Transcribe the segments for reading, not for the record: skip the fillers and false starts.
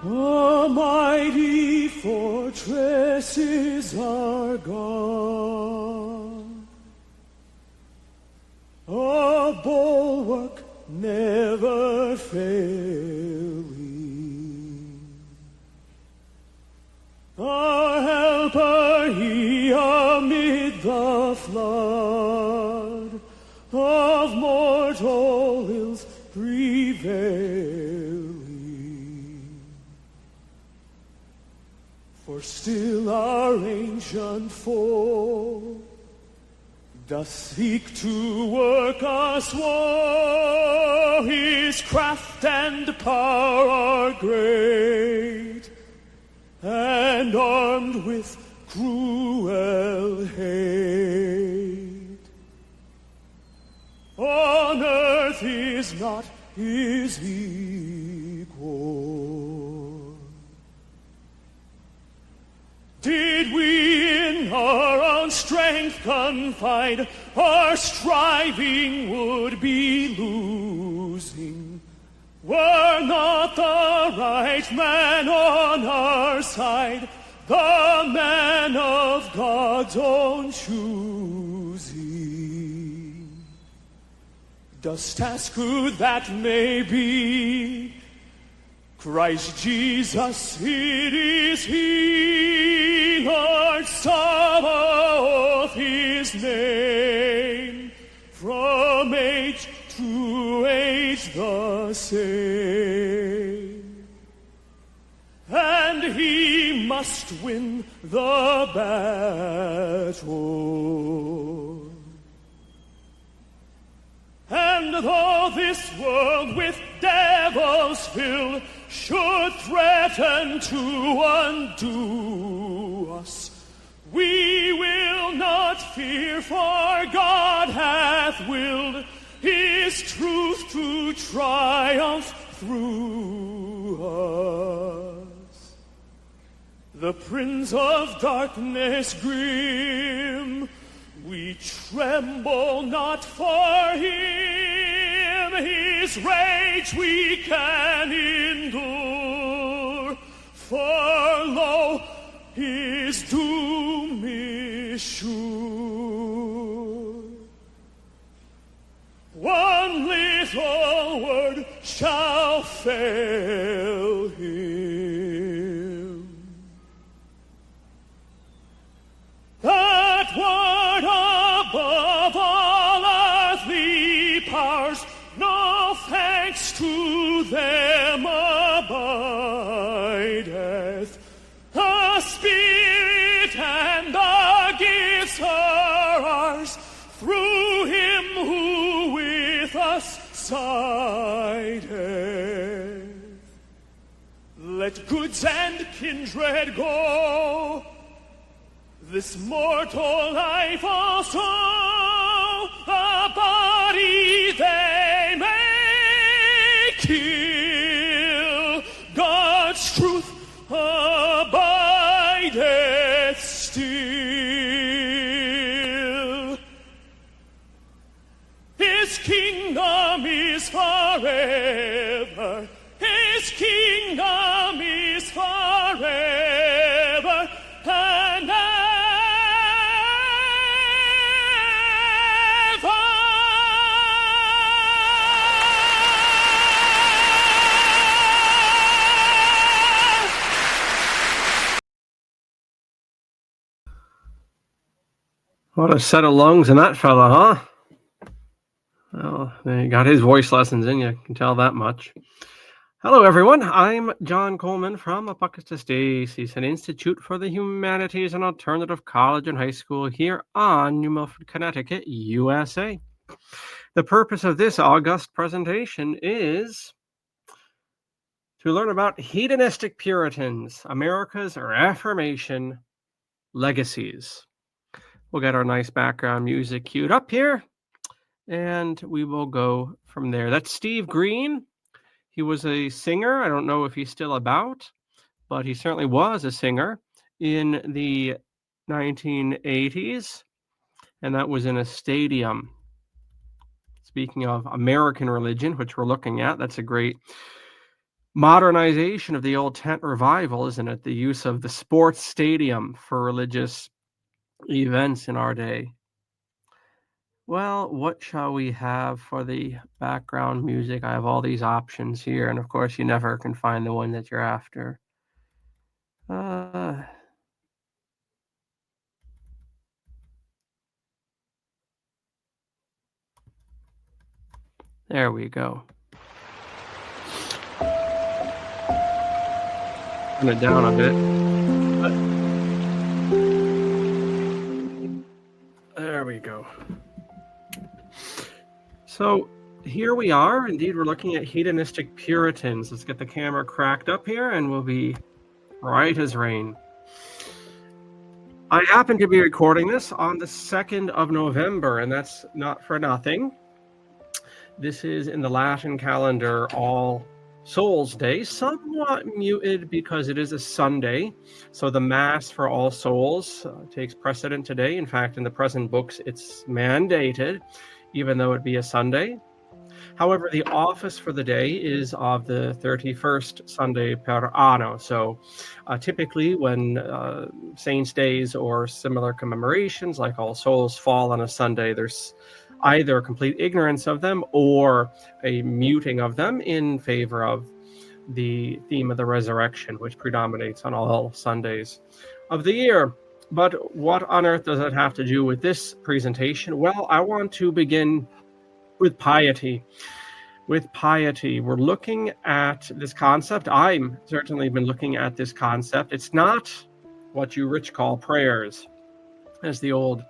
A mighty fortress is our God, a bulwark never failing, our helper he amid the flood of mortal ills prevailing. For still our ancient foe doth seek to work us woe. His craft and power are great, and armed with cruel hate. On earth is not his equal. Did we in our own strength confide, our striving would be losing. Were not the right man on our side, the man of God's own choosing. Dost ask who that may be? Christ Jesus, it is he, Lord Sabaoth his name, from age to age the same. And he must win the battle. And though this world with devils filled should threaten to undo us, we will not fear, for God hath willed his truth to triumph through us. The prince of darkness grim, we tremble not for him. His rage we can endure, for lo, his doom is sure. One little word shall fail him. That word above all earthly powers, no thanks to them abideth. The Spirit and the gifts are ours, through him who with us sideth. Let goods and kindred go, this mortal life also, a body they may kill. God's truth abideth still. His kingdom is forever. His kingdom is forever and ever. What a set of lungs in that fella, huh? Well, he got his voice lessons in, you can tell that much. Hello, everyone. I'm John Coleman from ApocatastasisInstitute for the Humanities and Alternative College and High School here on New Milford, Connecticut, USA. The purpose of this august presentation is to learn about Hedonistic Puritans, America's Reformation Legacies. We'll get our nice background music queued up here, and we will go from there. That's Steve Green. He was a singer. I don't know if he's still about, but he certainly was a singer in the 1980s, and that was in a stadium. Speaking of American religion, which we're looking at, that's a great modernization of the old tent revival, isn't it? The use of the sports stadium for religious events in our day. Well, what shall we have for the background music? I have all these options here, and of course you never can find the one that you're after. There we go. Turn it down a bit. There we go. So here we are. Indeed, we're looking at Hedonistic Puritans. Let's get the camera cracked up here and we'll be right as rain. I happen to be recording this on the 2nd of November, and that's not for nothing. This is in the Latin calendar All Souls Day, somewhat muted because it is a Sunday. So the Mass for All Souls takes precedent today. In fact, in the present books, it's mandated, even though it be a Sunday. However, the office for the day is of the 31st Sunday per anno. So typically when saints' days or similar commemorations like All Souls fall on a Sunday, there's either complete ignorance of them or a muting of them in favor of the theme of the resurrection, which predominates on all Sundays of the year. But what on earth does that have to do with this presentation? Well, I want to begin with piety. With piety, we're looking at this concept. I'm certainly been looking at this concept. It's not what you rich call prayers, as the old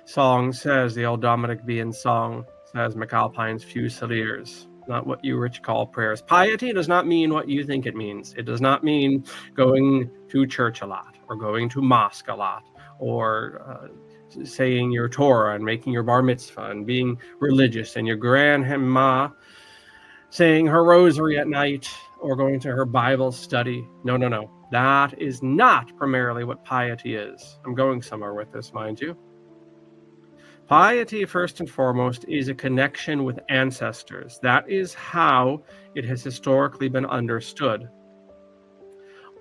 song says, the old Dominic Bean song says, McAlpine's Fusiliers. Not what you rich call prayers. Piety does not mean what you think it means. It does not mean going to church a lot, or going to mosque a lot, or saying your Torah and making your bar mitzvah and being religious, and your grandma saying her rosary at night or going to her Bible study. No, no, no. That is not primarily what piety is. I'm going somewhere with this, mind you. Piety, first and foremost, is a connection with ancestors. That is how it has historically been understood.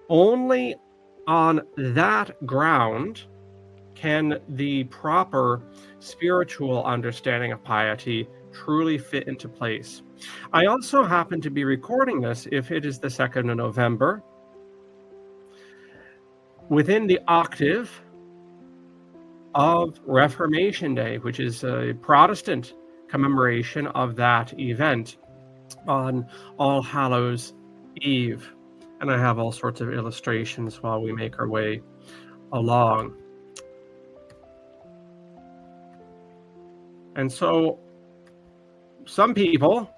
Only on that ground can the proper spiritual understanding of piety truly fit into place. I also happen to be recording this, if it is the 2nd of November, within the octave of Reformation Day, which is a Protestant commemoration of that event on All Hallows Eve. And I have all sorts of illustrations while we make our way along. And so some people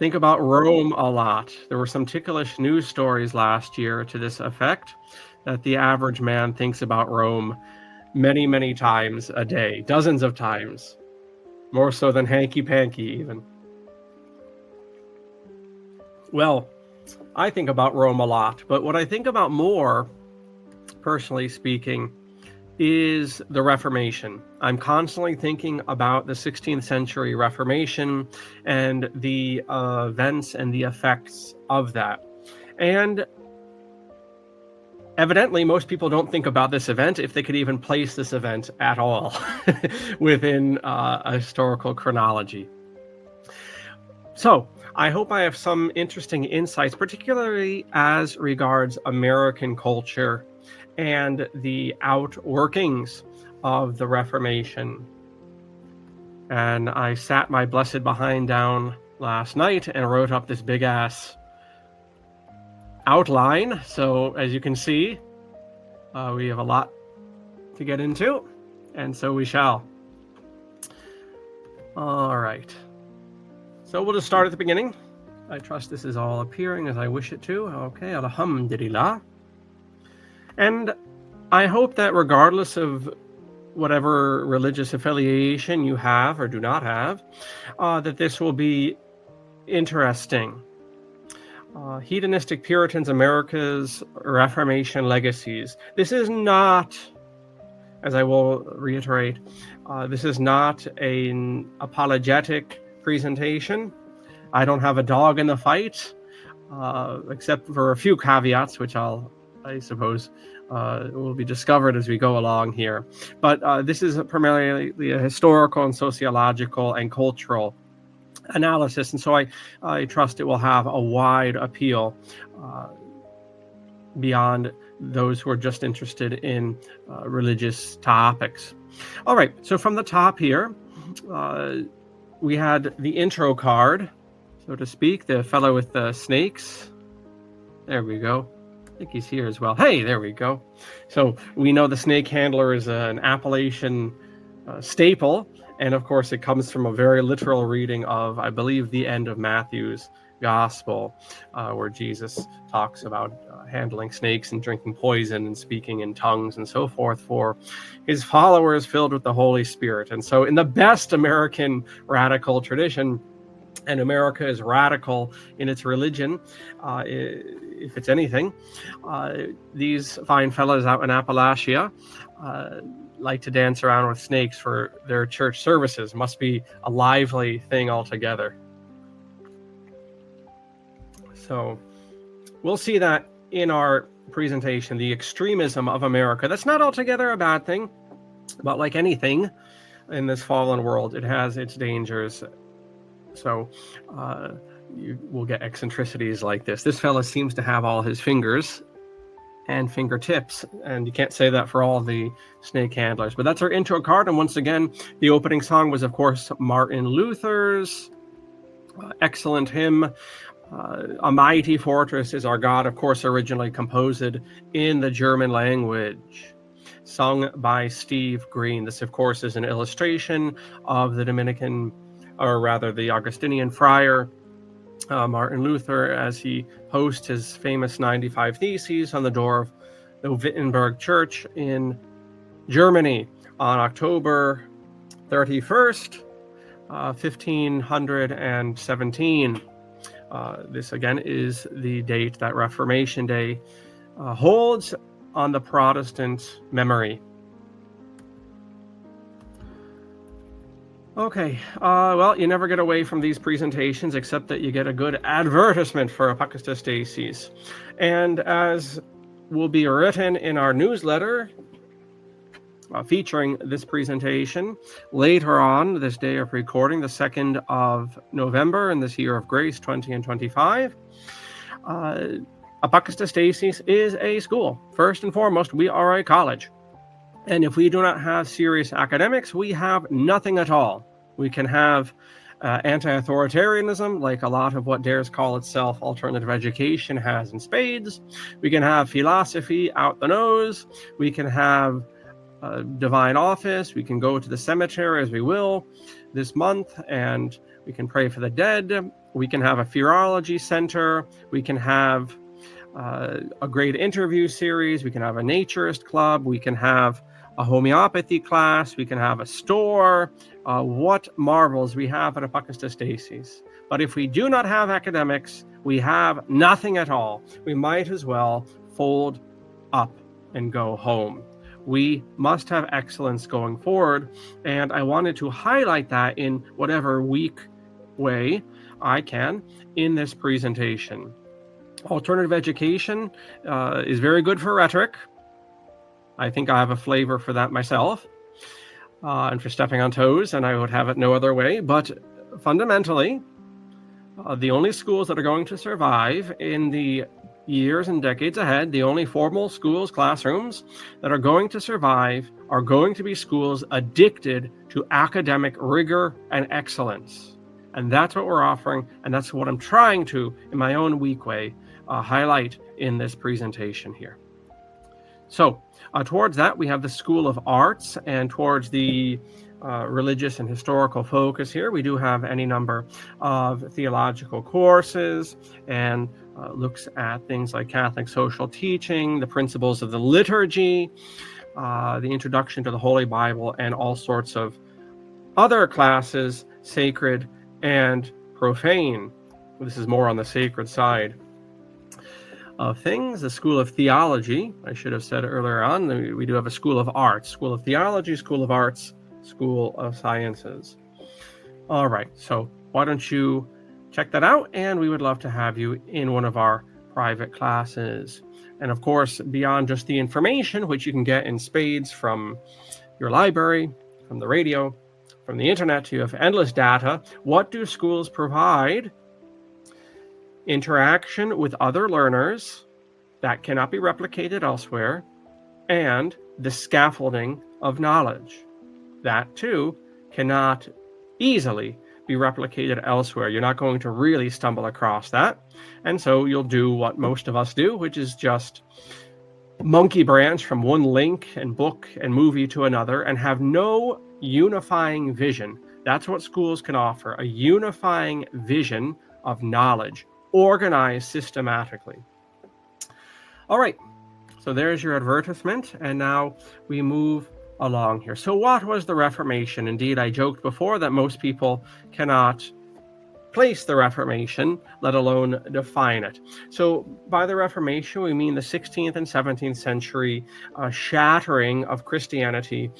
think about Rome a lot. There were some ticklish news stories last year to this effect, that the average man thinks about Rome many, many times a day, dozens of times, more so than hanky-panky even. Well, I think about Rome a lot, but what I think about more, personally speaking, is the Reformation. I'm constantly thinking about the 16th century Reformation and the events and the effects of that. And evidently, most people don't think about this event, if they could even place this event at all within a historical chronology. So I hope I have some interesting insights, particularly as regards American culture and the outworkings of the Reformation. And I sat my blessed behind down last night and wrote up this big ass outline. So as you can see, we have a lot to get into, and so we shall. All right. So we'll just start at the beginning. I trust this is all appearing as I wish it to. Okay, alhamdulillah. And I hope that regardless of whatever religious affiliation you have or do not have, that this will be interesting. Hedonistic Puritans, America's Reformation Legacies. This is not, as I will reiterate, this is not an apologetic presentation. I don't have a dog in the fight. except for a few caveats, which I suppose will be discovered as we go along here. But this is primarily a historical and sociological and cultural analysis, and so I trust it will have a wide appeal beyond those who are just interested in religious topics. All right, so from the top here, we had the intro card, so to speak, the fellow with the snakes. There we go. I think he's here as well. Hey, there we go. So we know the snake handler is an Appalachian staple, and of course it comes from a very literal reading of, I believe, the end of Matthew's Gospel, where Jesus talks about handling snakes and drinking poison and speaking in tongues and so forth for his followers filled with the Holy Spirit. And so in the best American radical tradition, and America is radical in its religion, if it's anything, these fine fellows out in Appalachia like to dance around with snakes for their church services. Must be a lively thing altogether. So we'll see that in our presentation, the extremism of America. That's not altogether a bad thing, but like anything in this fallen world, it has its dangers. So you will get eccentricities like this. This fella seems to have all his fingers and fingertips, and you can't say that for all the snake handlers. But that's our intro card, and once again, the opening song was, of course, Martin Luther's excellent hymn, A Mighty Fortress is Our God, of course, originally composed in the German language, sung by Steve Green. This, of course, is an illustration of the Dominican, or rather the Augustinian friar, Martin Luther, as he posts his famous 95 Theses on the door of the Wittenberg Church in Germany on October 31st, 1517. This again is the date that Reformation Day holds on the Protestant memory. Okay, well, you never get away from these presentations except that you get a good advertisement for Apocatastasis. And as will be written in our newsletter featuring this presentation later on this day of recording, the 2nd of November in this year of grace 20 and 25, Apocatastasis is a school. First and foremost, we are a college. And if we do not have serious academics, we have nothing at all. We can have anti-authoritarianism, like a lot of what dares call itself alternative education has in spades. We can have philosophy out the nose. We can have divine office. We can go to the cemetery as we will this month, and we can pray for the dead. We can have a Fearology center. We can have a great interview series. We can have a naturist club. We can have a homeopathy class. We can have a store. What marvels we have at Apocatastasis. But if we do not have academics, we have nothing at all. We might as well fold up and go home. We must have excellence going forward, and I wanted to highlight that in whatever weak way I can in this presentation. Alternative education is very good for rhetoric. I think I have a flavor for that myself, and for stepping on toes, and I would have it no other way. But fundamentally, the only schools that are going to survive in the years and decades ahead, the only formal schools, classrooms that are going to survive are going to be schools addicted to academic rigor and excellence. And that's what we're offering, and that's what I'm trying to, in my own weak way, highlight in this presentation here. So towards that, we have the School of Arts, and towards the religious and historical focus here, we do have any number of theological courses, and looks at things like Catholic social teaching, the principles of the liturgy, the introduction to the Holy Bible, and all sorts of other classes, sacred and profane. This is more on the sacred side of things. The School of Theology, I should have said earlier on, we do have a School of Arts, School of Theology, School of Arts, School of Sciences. All right, so why don't you check that out, and we would love to have you in one of our private classes. And of course, beyond just the information, which you can get in spades from your library, from the radio, from the internet, you have endless data. What do schools provide? Interaction with other learners that cannot be replicated elsewhere, and the scaffolding of knowledge. That too cannot easily be replicated elsewhere. You're not going to really stumble across that. And so you'll do what most of us do, which is just monkey branch from one link and book and movie to another and have no unifying vision. That's what schools can offer, a unifying vision of knowledge, organized systematically. All right, so there's your advertisement, and now we move along here. So what was the Reformation? Indeed, I joked before that most people cannot place the Reformation, let alone define it. So by the Reformation, we mean the 16th and 17th century shattering of Christianity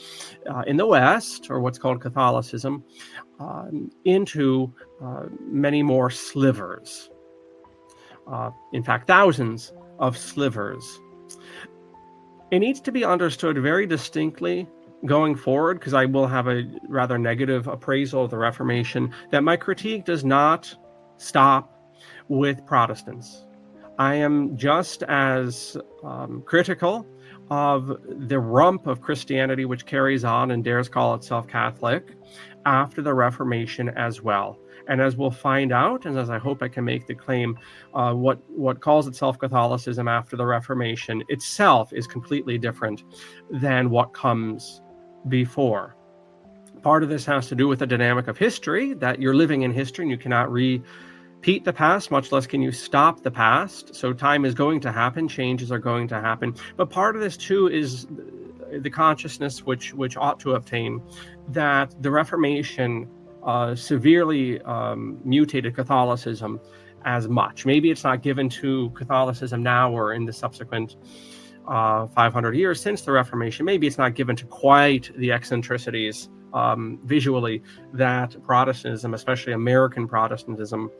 in the West, or what's called Catholicism, into many more slivers. In fact, thousands of slivers. It needs to be understood very distinctly going forward, because I will have a rather negative appraisal of the Reformation, that my critique does not stop with Protestants. I am just as critical of the rump of Christianity which carries on and dares call itself Catholic after the Reformation as well. And as we'll find out, and as I hope I can make the claim, what calls itself Catholicism after the Reformation itself is completely different than what comes before. Part of this has to do with the dynamic of history, that you're living in history and you cannot repeat the past, much less can you stop the past. So time is going to happen, changes are going to happen. But part of this too is the consciousness which ought to obtain that the Reformation severely mutated Catholicism as much. Maybe it's not given to Catholicism now or in the subsequent 500 years since the Reformation. Maybe it's not given to quite the eccentricities visually that Protestantism, especially American Protestantism,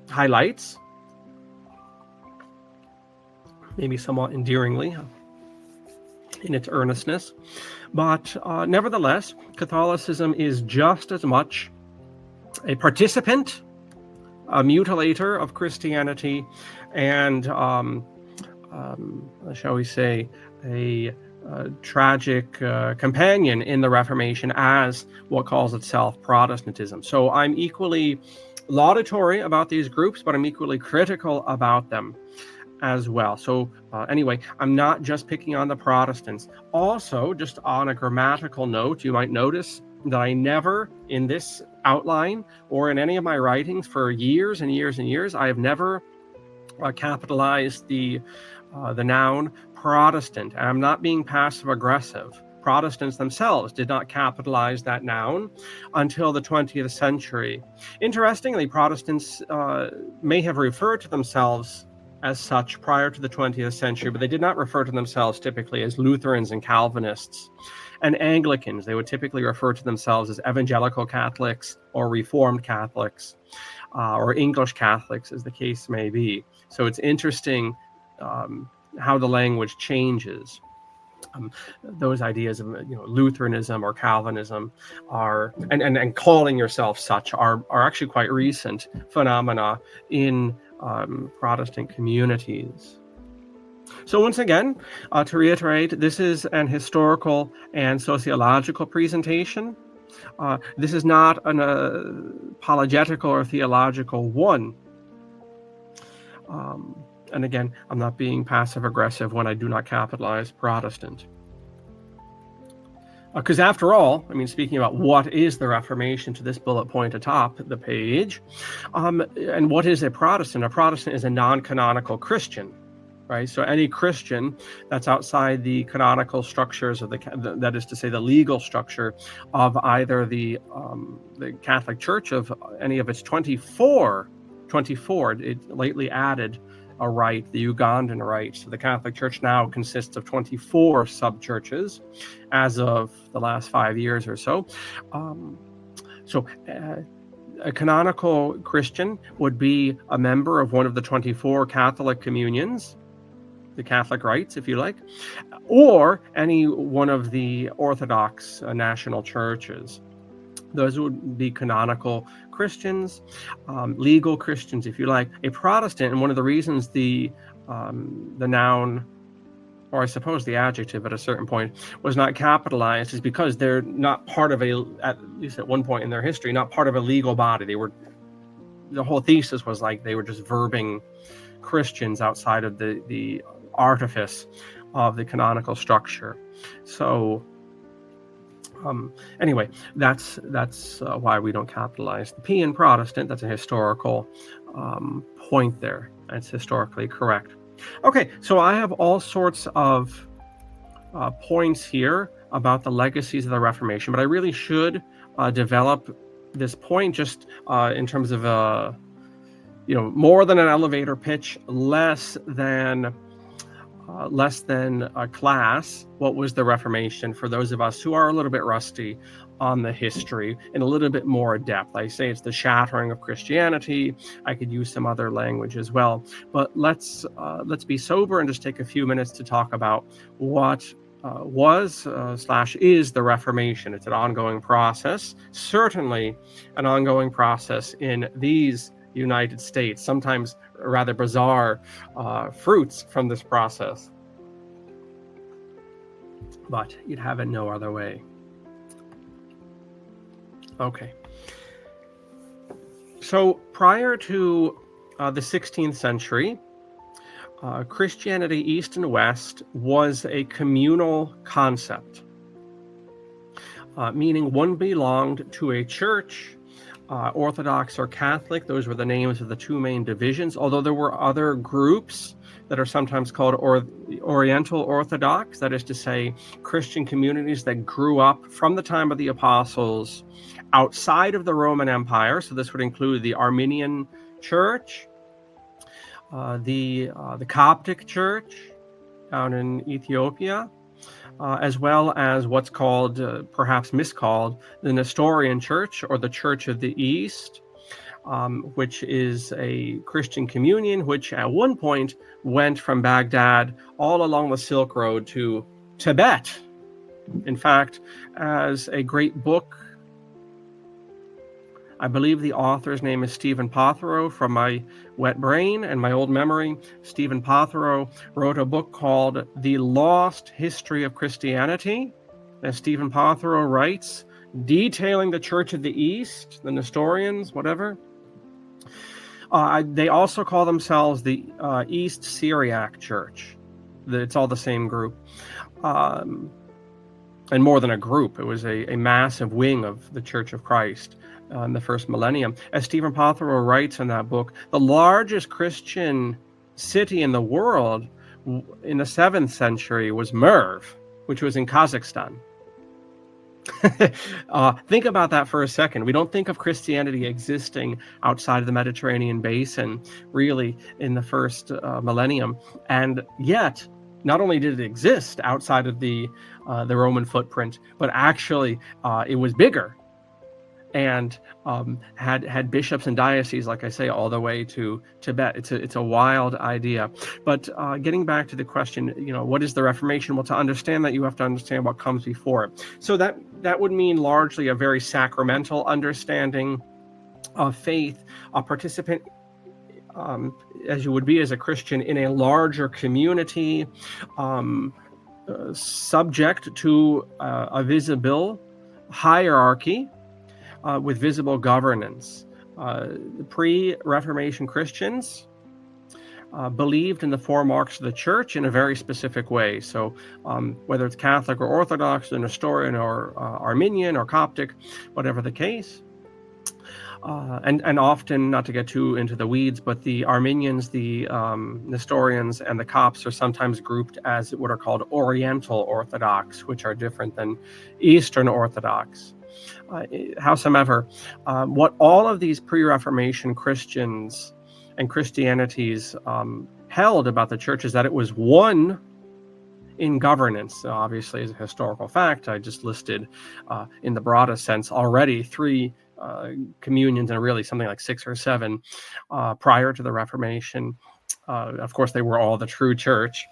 highlights, maybe somewhat endearingly in its earnestness. But nevertheless, Catholicism is just as much a participant, a mutilator of Christianity, and shall we say, a tragic companion in the Reformation as what calls itself Protestantism. So I'm equally laudatory about these groups, but I'm equally critical about them as well. So anyway, I'm not just picking on the Protestants. Also, just on a grammatical note, you might notice that I never, in this outline or in any of my writings for years and years and years, I have never capitalized the noun Protestant. And I'm not being passive aggressive. Protestants themselves did not capitalize that noun until the 20th century. Interestingly, Protestants may have referred to themselves as such prior to the 20th century, but they did not refer to themselves typically as Lutherans and Calvinists and Anglicans. They would typically refer to themselves as evangelical Catholics or Reformed Catholics or English Catholics, as the case may be. So it's interesting how the language changes. Those ideas of Lutheranism or Calvinism are and calling yourself such are actually quite recent phenomena in Protestant communities. So once again, to reiterate, this is an historical and sociological presentation. This is not an apologetical or theological one. And again, I'm not being passive-aggressive when I do not capitalize Protestant. Because after all, I mean, speaking about what is the Reformation to this bullet point atop the page, and what is a Protestant? A Protestant is a non-canonical Christian, right? So any Christian that's outside the canonical structures of that is to say, the legal structure of either the Catholic Church of any of its 24, it lately added a rite, the Ugandan rite. So the Catholic Church now consists of 24 sub-churches as of the last 5 years or so. A canonical Christian would be a member of one of the 24 Catholic communions, the Catholic rites, if you like, or any one of the Orthodox national churches. Those would be canonical Christians, legal Christians, if you like. A Protestant, and one of the reasons the noun, or I suppose the adjective at a certain point, was not capitalized is because they're not part of at least at one point in their history, not part of a legal body. The whole thesis was like they were just verbing Christians outside of the artifice of the canonical structure. So anyway, that's why we don't capitalize the P in Protestant. That's a historical point there. It's historically correct. Okay, so I have all sorts of points here about the legacies of the Reformation, but I really should develop this point just in terms of more than an elevator pitch, less than a class. What was the Reformation for those of us who are a little bit rusty on the history and a little bit more depth? I say it's the shattering of Christianity. I could use some other language as well, but let's be sober and just take a few minutes to talk about what was/is the Reformation. It's an ongoing process, certainly an ongoing process in these United States, sometimes rather bizarre fruits from this process. But you'd have it no other way. Okay. So prior to the 16th century, Christianity, East and West, was a communal concept, meaning one belonged to a church, Orthodox or Catholic. Those were the names of the two main divisions, although there were other groups that are sometimes called Oriental Orthodox, that is to say, Christian communities that grew up from the time of the apostles outside of the Roman Empire. So this would include the Armenian Church, the Coptic Church down in Ethiopia, as well as what's called, perhaps miscalled, the Nestorian Church, or the Church of the East, which is a Christian communion which at one point went from Baghdad all along the Silk Road to Tibet. In fact, as a great book, I believe the author's name is Stephen Pothero, from my wet brain and my old memory. Stephen Pothero wrote a book called The Lost History of Christianity, as Stephen Pothero writes, detailing the Church of the East, the Nestorians, whatever. They also call themselves the East Syriac Church. It's all the same group. And more than a group, it was a massive wing of the Church of Christ in the first millennium. As Stephen Pothero writes in that book, the largest Christian city in the world in the 7th century was Merv, which was in Kazakhstan. Think about that for a second. We don't think of Christianity existing outside of the Mediterranean basin, really, in the first millennium. And yet, not only did it exist outside of the Roman footprint, but actually it was bigger and had bishops and dioceses, like I say, all the way to Tibet. It's a wild idea. But getting back to the question, what is the Reformation? Well, to understand that, you have to understand what comes before it. So that would mean largely a very sacramental understanding of faith, a participant, as you would be as a Christian, in a larger community, subject to a visible hierarchy, with visible governance. Pre-Reformation Christians believed in the 4 marks of the church in a very specific way. So whether it's Catholic or Orthodox, or Nestorian or Armenian or Coptic, whatever the case. And often, not to get too into the weeds, but the Armenians, the Nestorians, and the Copts are sometimes grouped as what are called Oriental Orthodox, which are different than Eastern Orthodox. Howsoever, what all of these pre-Reformation Christians and Christianities held about the church is that it was one in governance. Obviously, as a historical fact, I just listed in the broadest sense already 3 communions, and really something like 6 or 7 prior to the Reformation. Of course, they were all the true church.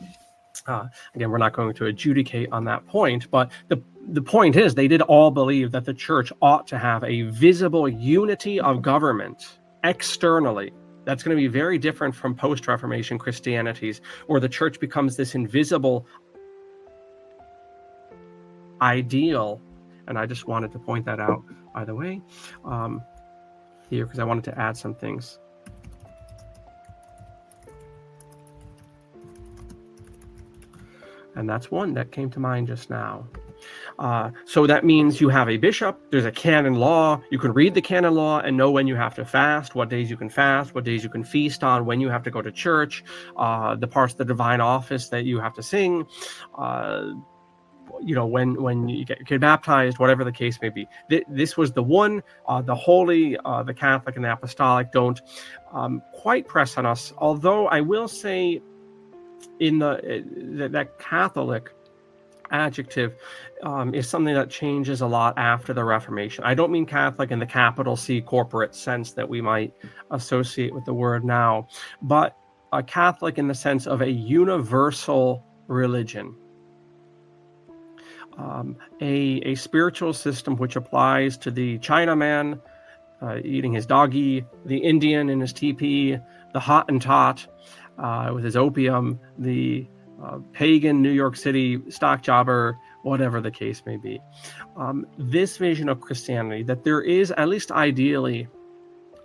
Again, we're not going to adjudicate on that point, but the point is they did all believe that the church ought to have a visible unity of government externally. That's going to be very different from post-Reformation Christianities, where the church becomes this invisible ideal. And I just wanted to point that out, by the way, here, because I wanted to add some things. And that's one that came to mind just now. So that means you have a bishop, there's a canon law, you can read the canon law and know when you have to fast, what days you can fast, what days you can feast on, when you have to go to church, the parts of the divine office that you have to sing, when you get baptized, whatever the case may be. This was the one, the holy, the Catholic and the apostolic don't quite press on us, although I will say in that Catholic adjective is something that changes a lot after the Reformation. I don't mean Catholic in the capital C corporate sense that we might associate with the word now, but a Catholic in the sense of a universal religion. A spiritual system which applies to the Chinaman eating his doggy, the Indian in his teepee, the Hottentot with his opium, the pagan New York City stock jobber, whatever the case may be. This vision of Christianity, that there is, at least ideally,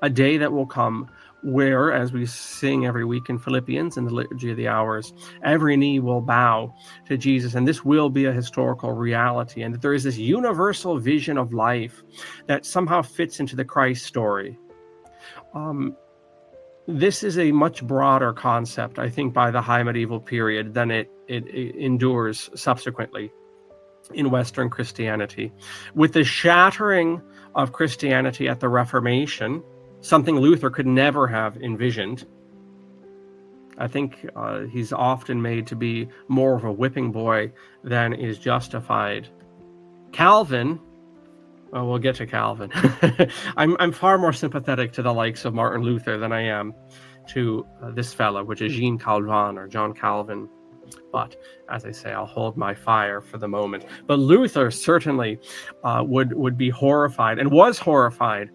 a day that will come where, as we sing every week in Philippians in the Liturgy of the Hours, every knee will bow to Jesus, and this will be a historical reality, and that there is this universal vision of life that somehow fits into the Christ story. This is a much broader concept, I think, by the high medieval period than it endures subsequently in Western Christianity. With the shattering of Christianity at the Reformation, something Luther could never have envisioned. I think he's often made to be more of a whipping boy than is justified. Calvin, well, we'll get to Calvin. I'm far more sympathetic to the likes of Martin Luther than I am to this fella, which is Jean Calvin or John Calvin. But as I say, I'll hold my fire for the moment. But Luther certainly would be horrified, and was horrified.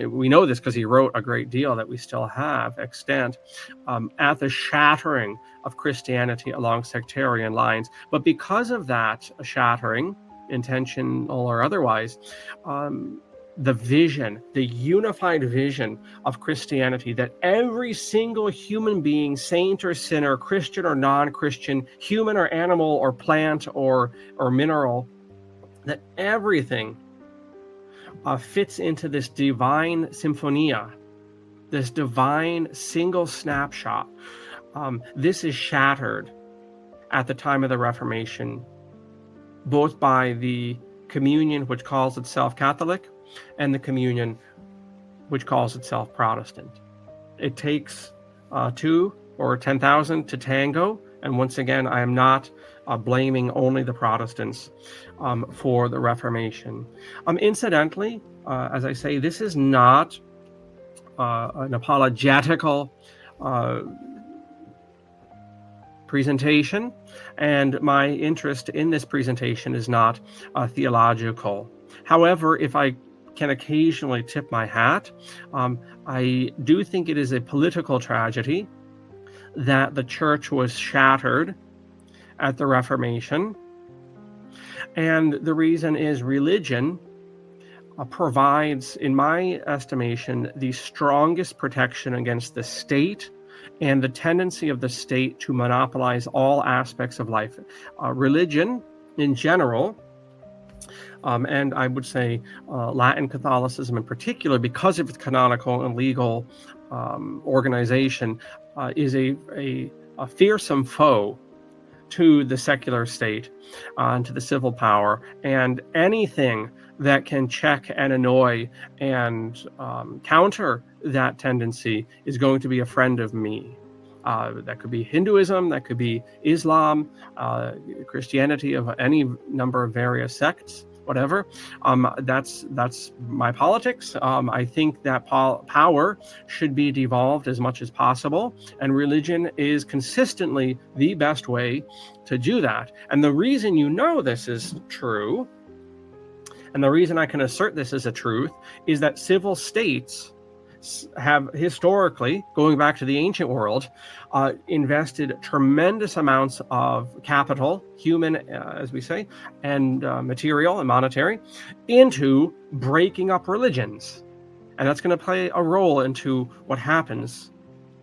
We know this because he wrote a great deal that we still have extant at the shattering of Christianity along sectarian lines. But because of that shattering, intentional or otherwise, the vision, the unified vision of Christianity, that every single human being, saint or sinner, Christian or non-Christian, human or animal or plant or mineral, that everything fits into this divine symphonia, this divine single snapshot. This is shattered at the time of the Reformation, both by the communion which calls itself Catholic and the communion which calls itself Protestant. It takes 2 or 10,000 to tango, and once again, I am not blaming only the Protestants for the Reformation. Incidentally, as I say, this is not an apologetical presentation, and my interest in this presentation is not theological. However, if I can occasionally tip my hat, I do think it is a political tragedy that the church was shattered at the Reformation. And the reason is religion provides, in my estimation, the strongest protection against the state and the tendency of the state to monopolize all aspects of life. Religion, in general, and I would say Latin Catholicism in particular, because of its canonical and legal organization, is a fearsome foe to the secular state and to the civil power. And anything that can check and annoy and counter that tendency is going to be a friend of me. That could be Hinduism, that could be Islam, Christianity of any number of various sects. whatever. That's my politics. I think that power should be devolved as much as possible, and religion is consistently the best way to do that. And the reason this is true, and the reason I can assert this as a truth, is that civil states have historically, going back to the ancient world, invested tremendous amounts of capital, human, as we say, and material and monetary, into breaking up religions. And that's going to play a role into what happens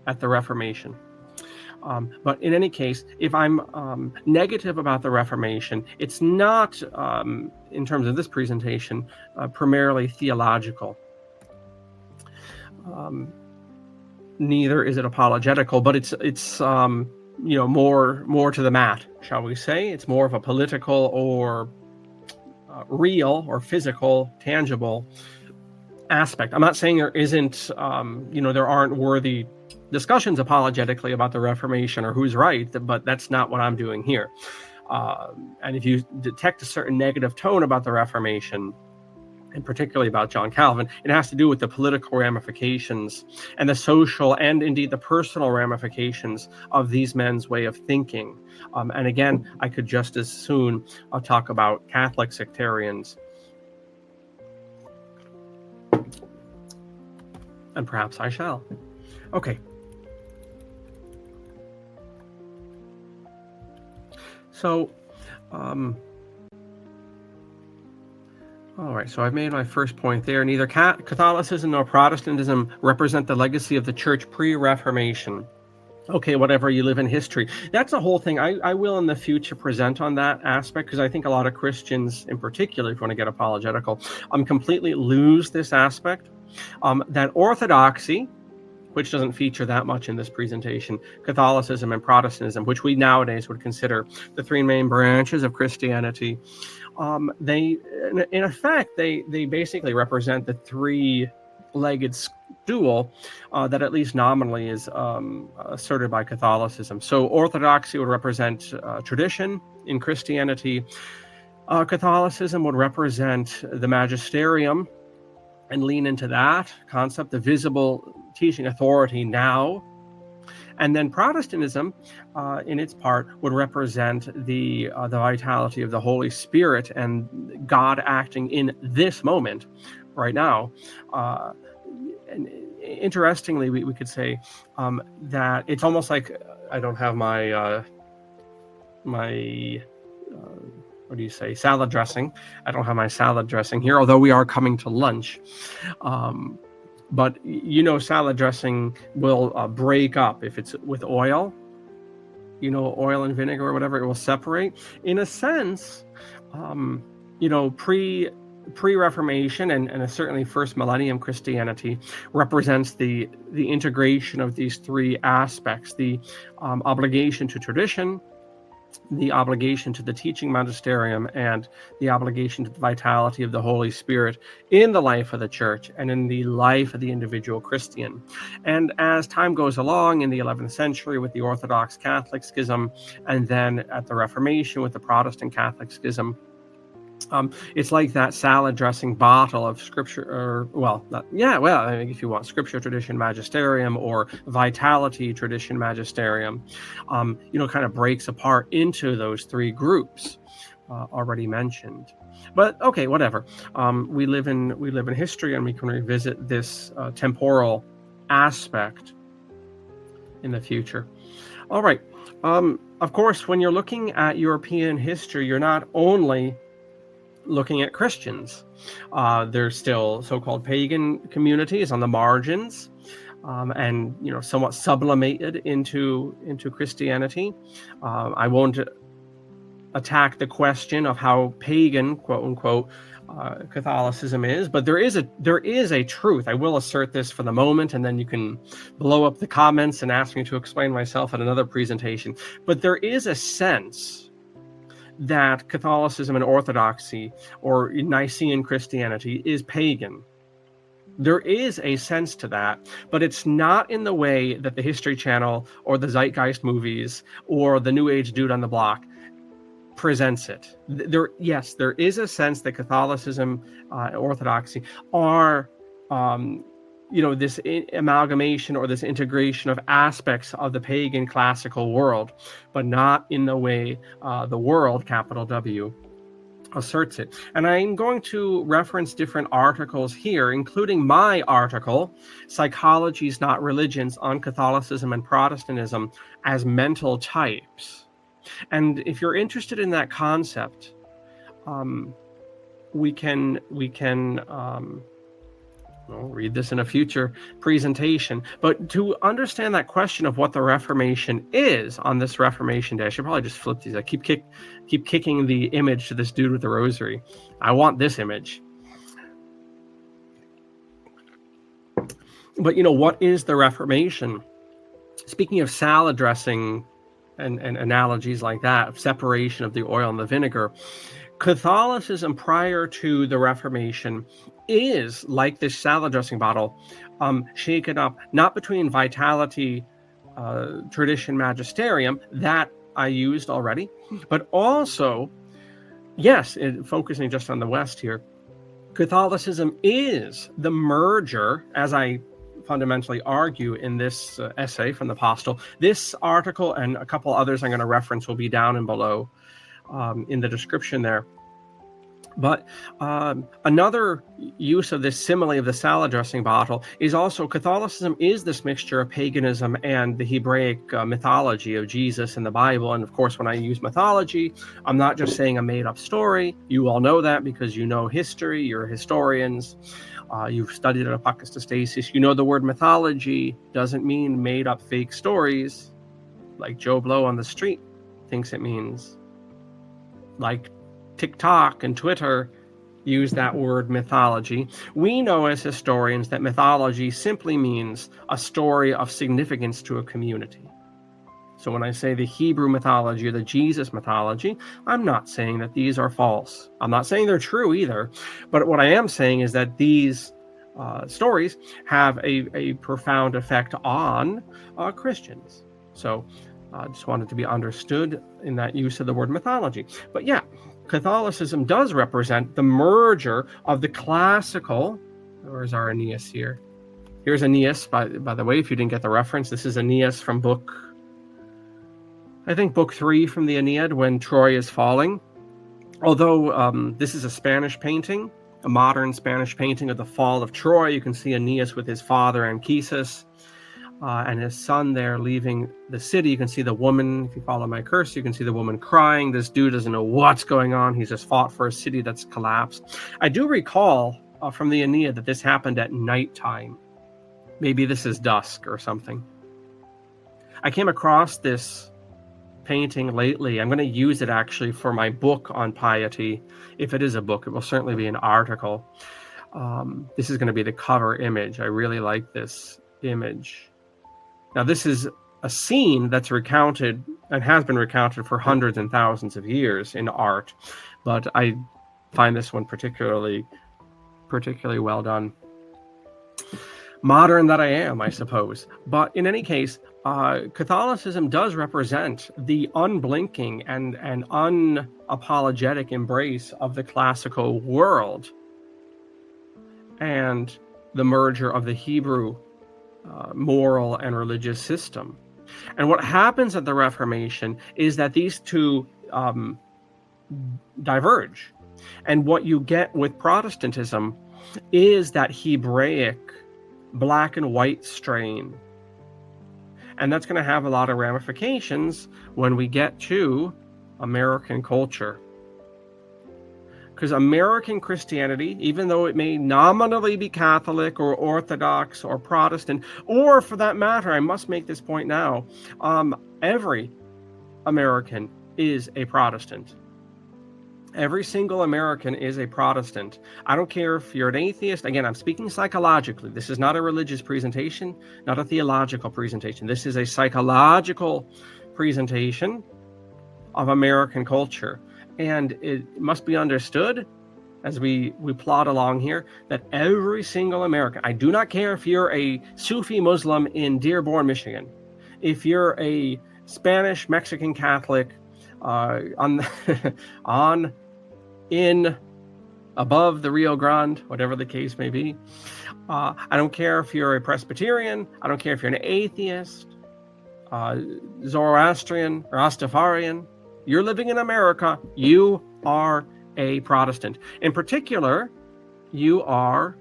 at the Reformation. But in any case, if I'm negative about the Reformation, it's not, in terms of this presentation, primarily theological. Neither is it apologetical, but it's more to the mat, shall we say. It's more of a political or real or physical, tangible aspect. I'm not saying there isn't, there aren't worthy discussions apologetically about the Reformation or who's right, but that's not what I'm doing here. And if you detect a certain negative tone about the Reformation, and particularly about John Calvin, it has to do with the political ramifications and the social and indeed the personal ramifications of these men's way of thinking. And again, I could just as soon talk about Catholic sectarians. And perhaps I shall. Okay. So, all right, so I've made my first point there. Neither Catholicism nor Protestantism represent the legacy of the church pre-Reformation. Okay, whatever, you live in history. That's a whole thing. I will in the future present on that aspect, because I think a lot of Christians in particular, if you want to get apologetical, completely lose this aspect. That orthodoxy, which doesn't feature that much in this presentation, Catholicism and Protestantism, which we nowadays would consider the three main branches of Christianity, they, in effect, they basically represent the three-legged stool that at least nominally is asserted by Catholicism. So orthodoxy would represent tradition in Christianity. Catholicism would represent the magisterium and lean into that concept, the visible teaching authority now. And then Protestantism, in its part, would represent the vitality of the Holy Spirit and God acting in this moment, right now. And interestingly, we could say that it's almost like I don't have my what do you say, salad dressing. I don't have my salad dressing here, although we are coming to lunch. But salad dressing will break up if it's with oil. Oil and vinegar or whatever, it will separate. In a sense, pre-Reformation and certainly first millennium Christianity represents the integration of these three aspects: the obligation to tradition, the obligation to the teaching magisterium, and the obligation to the vitality of the Holy Spirit in the life of the church and in the life of the individual Christian. And as time goes along in the 11th century with the Orthodox Catholic schism, and then at the Reformation with the Protestant Catholic schism, it's like that salad dressing bottle of scripture, if you want scripture, tradition, magisterium, or vitality, tradition, magisterium, kind of breaks apart into those three groups already mentioned. But okay, whatever. We live in history, and we can revisit this temporal aspect in the future. All right. Of course, when you're looking at European history, you're not only looking at Christians. There's still so-called pagan communities on the margins, and somewhat sublimated into Christianity. I won't attack the question of how pagan, quote unquote, Catholicism is, but there is a truth. I will assert this for the moment, and then you can blow up the comments and ask me to explain myself at another presentation. But there is a sense that Catholicism and Orthodoxy, or Nicene Christianity, is pagan. There is a sense to that, but it's not in the way that the History Channel or the Zeitgeist movies or the New Age dude on the block presents it. Yes, there is a sense that Catholicism, Orthodoxy are, this amalgamation or this integration of aspects of the pagan classical world, but not in the way the world, capital W, asserts it. And I'm going to reference different articles here, including my article, Psychologies, Not Religions, on Catholicism and Protestantism as Mental Types. And if you're interested in that concept, we can I'll read this in a future presentation. But to understand that question of what the Reformation is on this Reformation Day, I should probably just flip these. I keep kicking the image to this dude with the rosary. I want this image. But what is the Reformation? Speaking of salad dressing and analogies like that, of separation of the oil and the vinegar, Catholicism prior to the Reformation is like this salad dressing bottle, shaken up not between vitality, tradition, magisterium, that I used already, but also, yes, focusing just on the West here, Catholicism is the merger, as I fundamentally argue in this essay from the Postil. This article and a couple others I'm going to reference will be down and below in the description there. But another use of this simile of the salad dressing bottle is also Catholicism is this mixture of paganism and the Hebraic mythology of Jesus and the Bible. And of course, when I use mythology, I'm not just saying a made-up story. You all know that because you know history, you're historians, you've studied at ApocatastasisInstitute. You know the word mythology doesn't mean made-up fake stories like Joe Blow on the street thinks it means. Like TikTok and Twitter use that word mythology. We know as historians that mythology simply means a story of significance to a community. So when I say the Hebrew mythology or the Jesus mythology, I'm not saying that these are false. I'm not saying they're true either. But what I am saying is that these stories have a profound effect on Christians. So I just wanted to be understood in that use of the word mythology. But yeah, Catholicism does represent the merger of the classical. Where's our Aeneas here? Here's Aeneas, by the way, if you didn't get the reference. This is Aeneas from book 3 from the Aeneid, when Troy is falling. Although this is a Spanish painting, a modern Spanish painting of the fall of Troy. You can see Aeneas with his father Anchises and his son there leaving the city. You can see the woman, if you follow my cursor, you can see the woman crying. This dude doesn't know what's going on. He's just fought for a city that's collapsed. I do recall from the Aeneid that this happened at nighttime. Maybe this is dusk or something. I came across this painting lately. I'm going to use it actually for my book on piety. If it is a book, it will certainly be an article. This is going to be the cover image. I really like this image. Now, this is a scene that's recounted and has been recounted for hundreds and thousands of years in art, but I find this one particularly well done. Modern that I am, I suppose. But in any case, Catholicism does represent the unblinking and unapologetic embrace of the classical world and the merger of the Hebrew moral and religious system. And what happens at the Reformation is that these two diverge. And what you get with Protestantism is that Hebraic black and white strain. And that's going to have a lot of ramifications when we get to American culture. Because American Christianity, even though it may nominally be Catholic or Orthodox or Protestant, or for that matter, I must make this point now, every American is a Protestant. Every single American is a Protestant. I don't care if you're an atheist. Again, I'm speaking psychologically. This is not a religious presentation, not a theological presentation. This is a psychological presentation of American culture. And it must be understood, as we plod along here, that every single American, I do not care if you're a Sufi Muslim in Dearborn, Michigan, if you're a Spanish Mexican Catholic on in above the Rio Grande, whatever the case may be. I don't care if you're a Presbyterian. I don't care if you're an atheist, Zoroastrian, Rastafarian. You're living in America. You are a Protestant. In particular, you are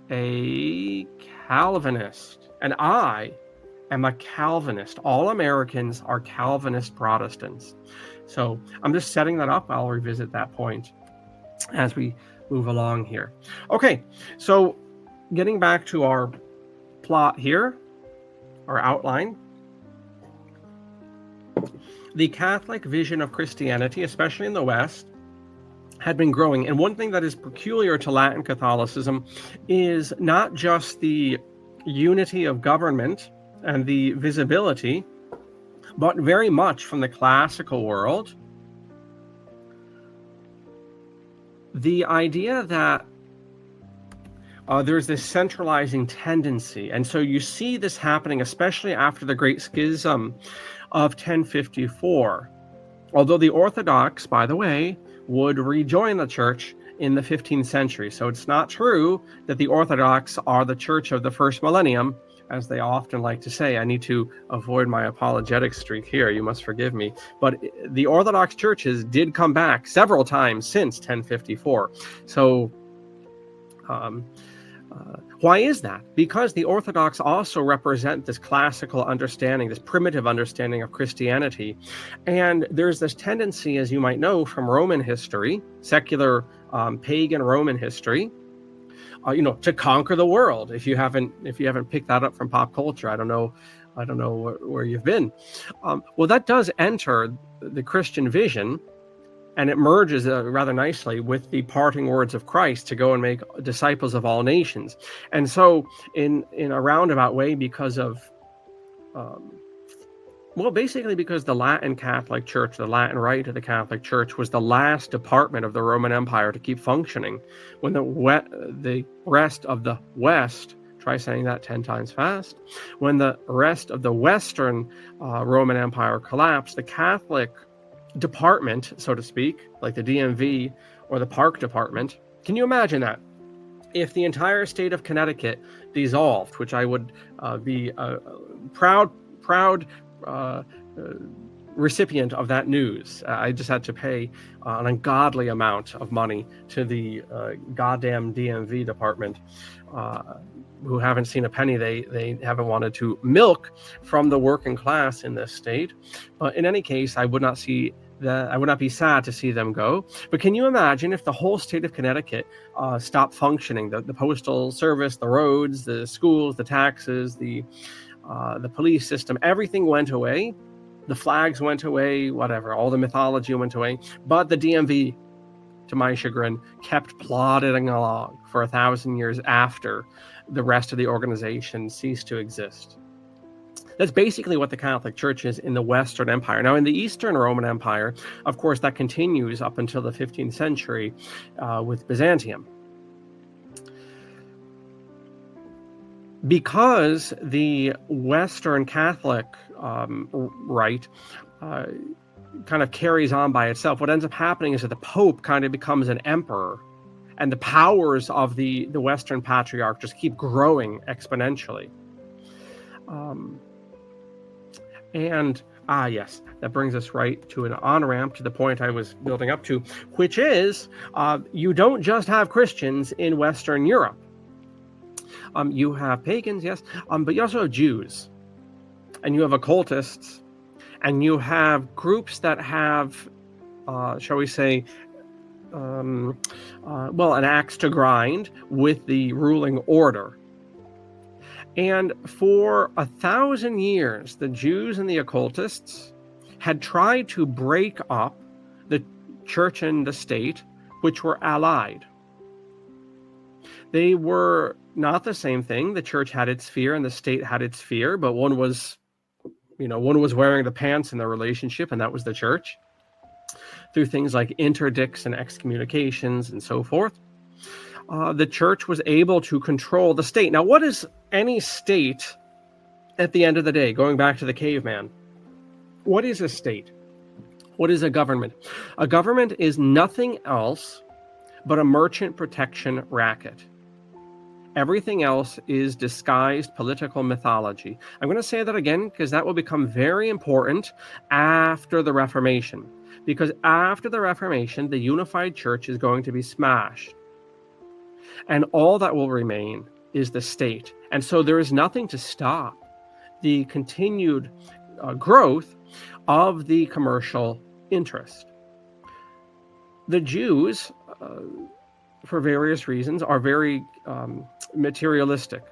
a Calvinist. And I am a Calvinist. All Americans are Calvinist Protestants. So I'm just setting that up. I'll revisit that point as we move along here. Okay, so getting back to our plot here, our outline. The Catholic vision of Christianity, especially in the West, had been growing. And one thing that is peculiar to Latin Catholicism is not just the unity of government and the visibility, but very much from the classical world, the idea that there's this centralizing tendency. And so you see this happening, especially after the Great Schism of 1054. Although the Orthodox, by the way, would rejoin the church in the 15th century. So it's not true that the Orthodox are the church of the first millennium, as they often like to say. I need to avoid my apologetic streak here. You must forgive me. But the Orthodox churches did come back several times since 1054. So why is that? Because the Orthodox also represent this classical understanding, this primitive understanding of Christianity. And there's this tendency, as you might know from Roman history, secular pagan Roman history, to conquer the world. If you haven't picked that up from pop culture, I don't know where you've been. Well, that does enter the Christian vision, and it merges rather nicely with the parting words of Christ to go and make disciples of all nations. And so in a roundabout way, because of, basically because the Latin Catholic Church, the Latin Rite of the Catholic Church, was the last department of the Roman Empire to keep functioning. When the rest of the West, try saying that 10 times fast, when the rest of the Western Roman Empire collapsed, the Catholic department, so to speak, like the DMV or the Park Department. Can you imagine that? If the entire state of Connecticut dissolved, which I would be a proud recipient of that news. I just had to pay an ungodly amount of money to the goddamn DMV department, who haven't seen a penny. They haven't wanted to milk from the working class in this state. But in any case, I would not be sad to see them go. But can you imagine if the whole state of Connecticut stopped functioning? The postal service, the roads, the schools, the taxes, the police system, everything went away. The flags went away, whatever, all the mythology went away. But the DMV, to my chagrin, kept plodding along for 1,000 years after the rest of the organization ceased to exist. That's basically what the Catholic Church is in the Western Empire. Now, in the Eastern Roman Empire, of course, that continues up until the 15th century with Byzantium. Because the Western Catholic rite kind of carries on by itself, what ends up happening is that the Pope kind of becomes an emperor, and the powers of the Western Patriarch just keep growing exponentially. Yes, that brings us right to an on-ramp to the point I was building up to, which is you don't just have Christians in Western Europe. You have pagans, yes, but you also have Jews, and you have occultists, and you have groups that have, shall we say, an axe to grind with the ruling order. And for 1,000 years, the Jews and the occultists had tried to break up the church and the state, which were allied. They were not the same thing. The church had its sphere and the state had its sphere, but one was wearing the pants in the relationship, and that was the church, through things like interdicts and excommunications and so forth. The church was able to control the state. Now, what is any state at the end of the day? Going back to the caveman, what is a state? What is a government? A government is nothing else but a merchant protection racket. Everything else is disguised political mythology. I'm going to say that again because that will become very important after the Reformation. Because after the Reformation, the unified church is going to be smashed. And all that will remain is the state. And so there is nothing to stop the continued growth of the commercial interest. The Jews, for various reasons, are very materialistic.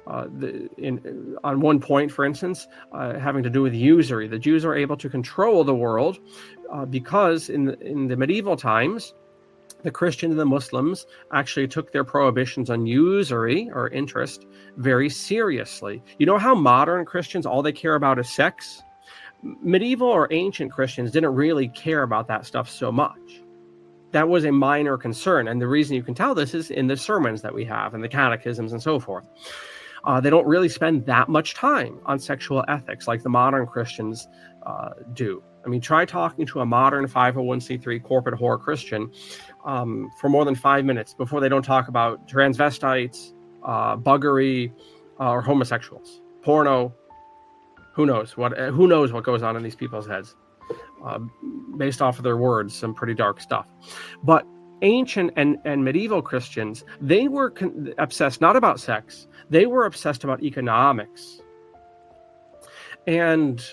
On one point, for instance, having to do with usury, the Jews are able to control the world because in the medieval times, the Christians and the Muslims actually took their prohibitions on usury or interest very seriously. You know how modern Christians, all they care about is sex? Medieval or ancient Christians didn't really care about that stuff so much. That was a minor concern. And the reason you can tell this is in the sermons that we have and the catechisms and so forth. They don't really spend that much time on sexual ethics like the modern Christians do. I mean, try talking to a modern 501c3 corporate whore Christian for more than 5 minutes before they don't talk about transvestites, buggery, or homosexuals, porno. Who knows what goes on in these people's heads? Based off of their words, some pretty dark stuff. But ancient and medieval Christians, they were obsessed not about sex, they were obsessed about economics. And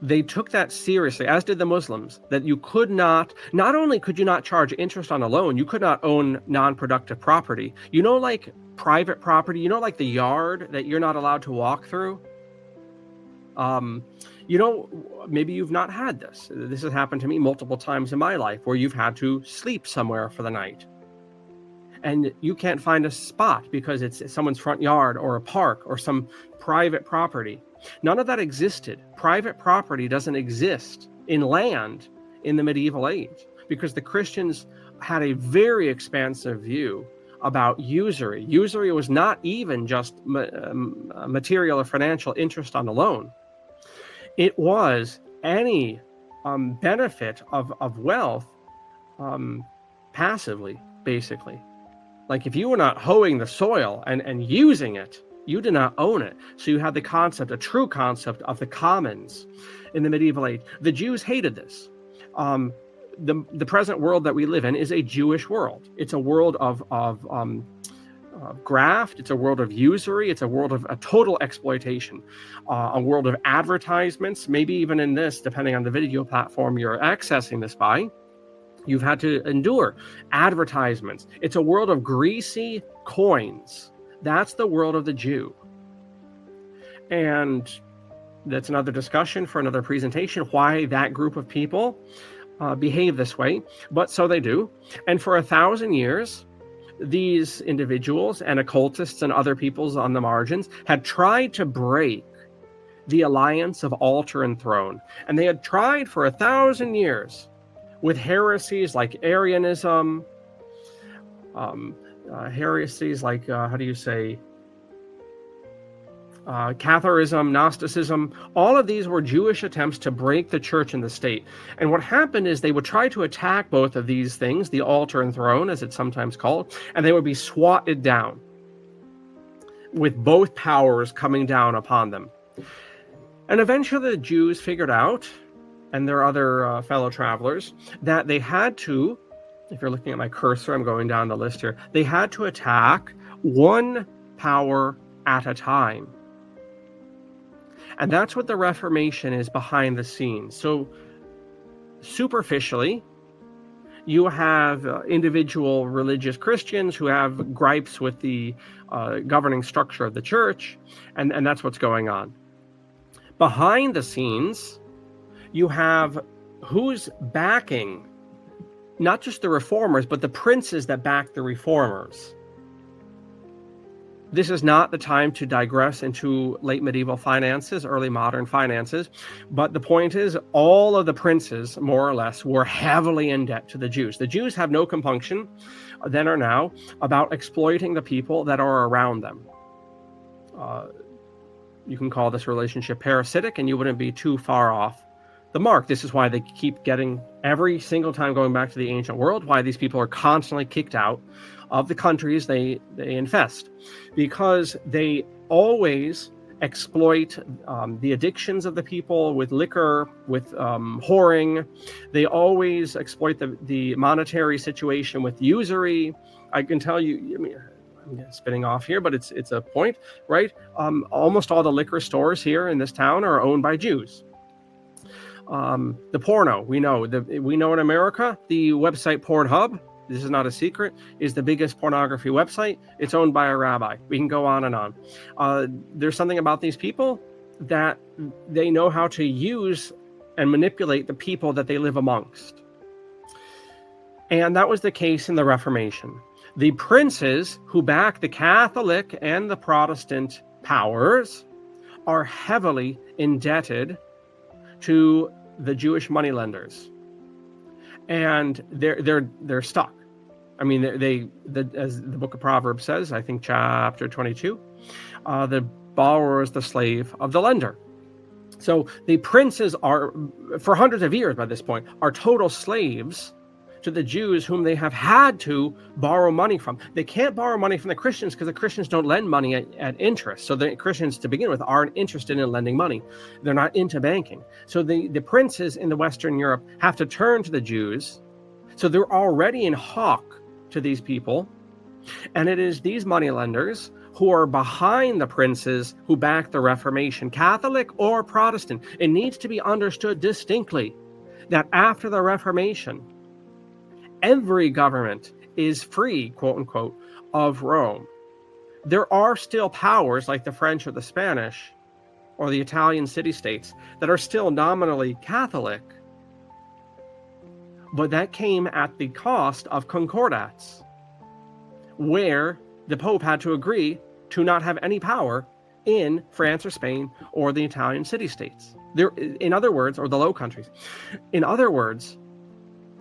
they took that seriously, as did the Muslims, that you could not only could you not charge interest on a loan, you could not own non-productive property. You know, like private property, you know, like the yard that you're not allowed to walk through? You know, maybe you've not had this. This has happened to me multiple times in my life where you've had to sleep somewhere for the night. And you can't find a spot because it's someone's front yard or a park or some private property. None of that existed. Private property doesn't exist in land in the medieval age because the Christians had a very expansive view about usury. Usury was not even just material or financial interest on a loan. It was any benefit of wealth passively, basically. Like if you were not hoeing the soil and using it, you did not own it. So you had the concept, a true concept of the commons in the medieval age. The Jews hated this. The present world that we live in is a Jewish world. It's a world of graft. It's a world of usury. It's a world of a total exploitation, a world of advertisements. Maybe even in this, depending on the video platform you're accessing this by, you've had to endure advertisements. It's a world of greasy coins. That's the world of the Jew. And that's another discussion for another presentation, why that group of people behave this way. But so they do. And for 1,000 years, these individuals and occultists and other peoples on the margins had tried to break the alliance of altar and throne. And they had tried for 1,000 years with heresies like Arianism, heresies like, Catharism, Gnosticism. All of these were Jewish attempts to break the church and the state. And what happened is they would try to attack both of these things, the altar and throne, as it's sometimes called, and they would be swatted down with both powers coming down upon them. And eventually the Jews figured out, and their other fellow travelers, that they had to, if you're looking at my cursor, I'm going down the list here, they had to attack one power at a time. And that's what the Reformation is behind the scenes. So superficially, you have individual religious Christians who have gripes with the governing structure of the church, and that's what's going on. Behind the scenes, you have who's backing not just the reformers, but the princes that back the reformers. This is not the time to digress into late medieval finances, early modern finances, but the point is all of the princes, more or less, were heavily in debt to the Jews. The Jews have no compunction, then or now, about exploiting the people that are around them. You can call this relationship parasitic, and you wouldn't be too far off the mark. This is why they keep getting, every single time going back to the ancient world, why these people are constantly kicked out of the countries they infest, because they always exploit the addictions of the people with liquor, with whoring. They always exploit the monetary situation with usury. I can tell you, I mean, I'm spinning off here, but it's a point, right? Almost all the liquor stores here in this town are owned by Jews. The porno, we know in America, the website Pornhub, this is not a secret, is the biggest pornography website. It's owned by a rabbi. We can go on and on. There's something about these people that they know how to use and manipulate the people that they live amongst. And that was the case in the Reformation. The princes who back the Catholic and the Protestant powers are heavily indebted to the Jewish moneylenders, and they're stuck. I mean, as the book of Proverbs says, I think chapter 22, the borrower is the slave of the lender. So the princes are, for hundreds of years by this point, are total slaves to the Jews whom they have had to borrow money from. They can't borrow money from the Christians because the Christians don't lend money at interest. So the Christians, to begin with, aren't interested in lending money. They're not into banking. So the princes in the Western Europe have to turn to the Jews. So they're already in hock to these people. And it is these moneylenders who are behind the princes who back the Reformation, Catholic or Protestant. It needs to be understood distinctly that after the Reformation, every government is free, quote unquote, of Rome. There are still powers like the French or the Spanish or the Italian city-states that are still nominally Catholic, but that came at the cost of concordats, where the Pope had to agree to not have any power in France or Spain or the Italian city-states. In other words, or the Low Countries. In other words,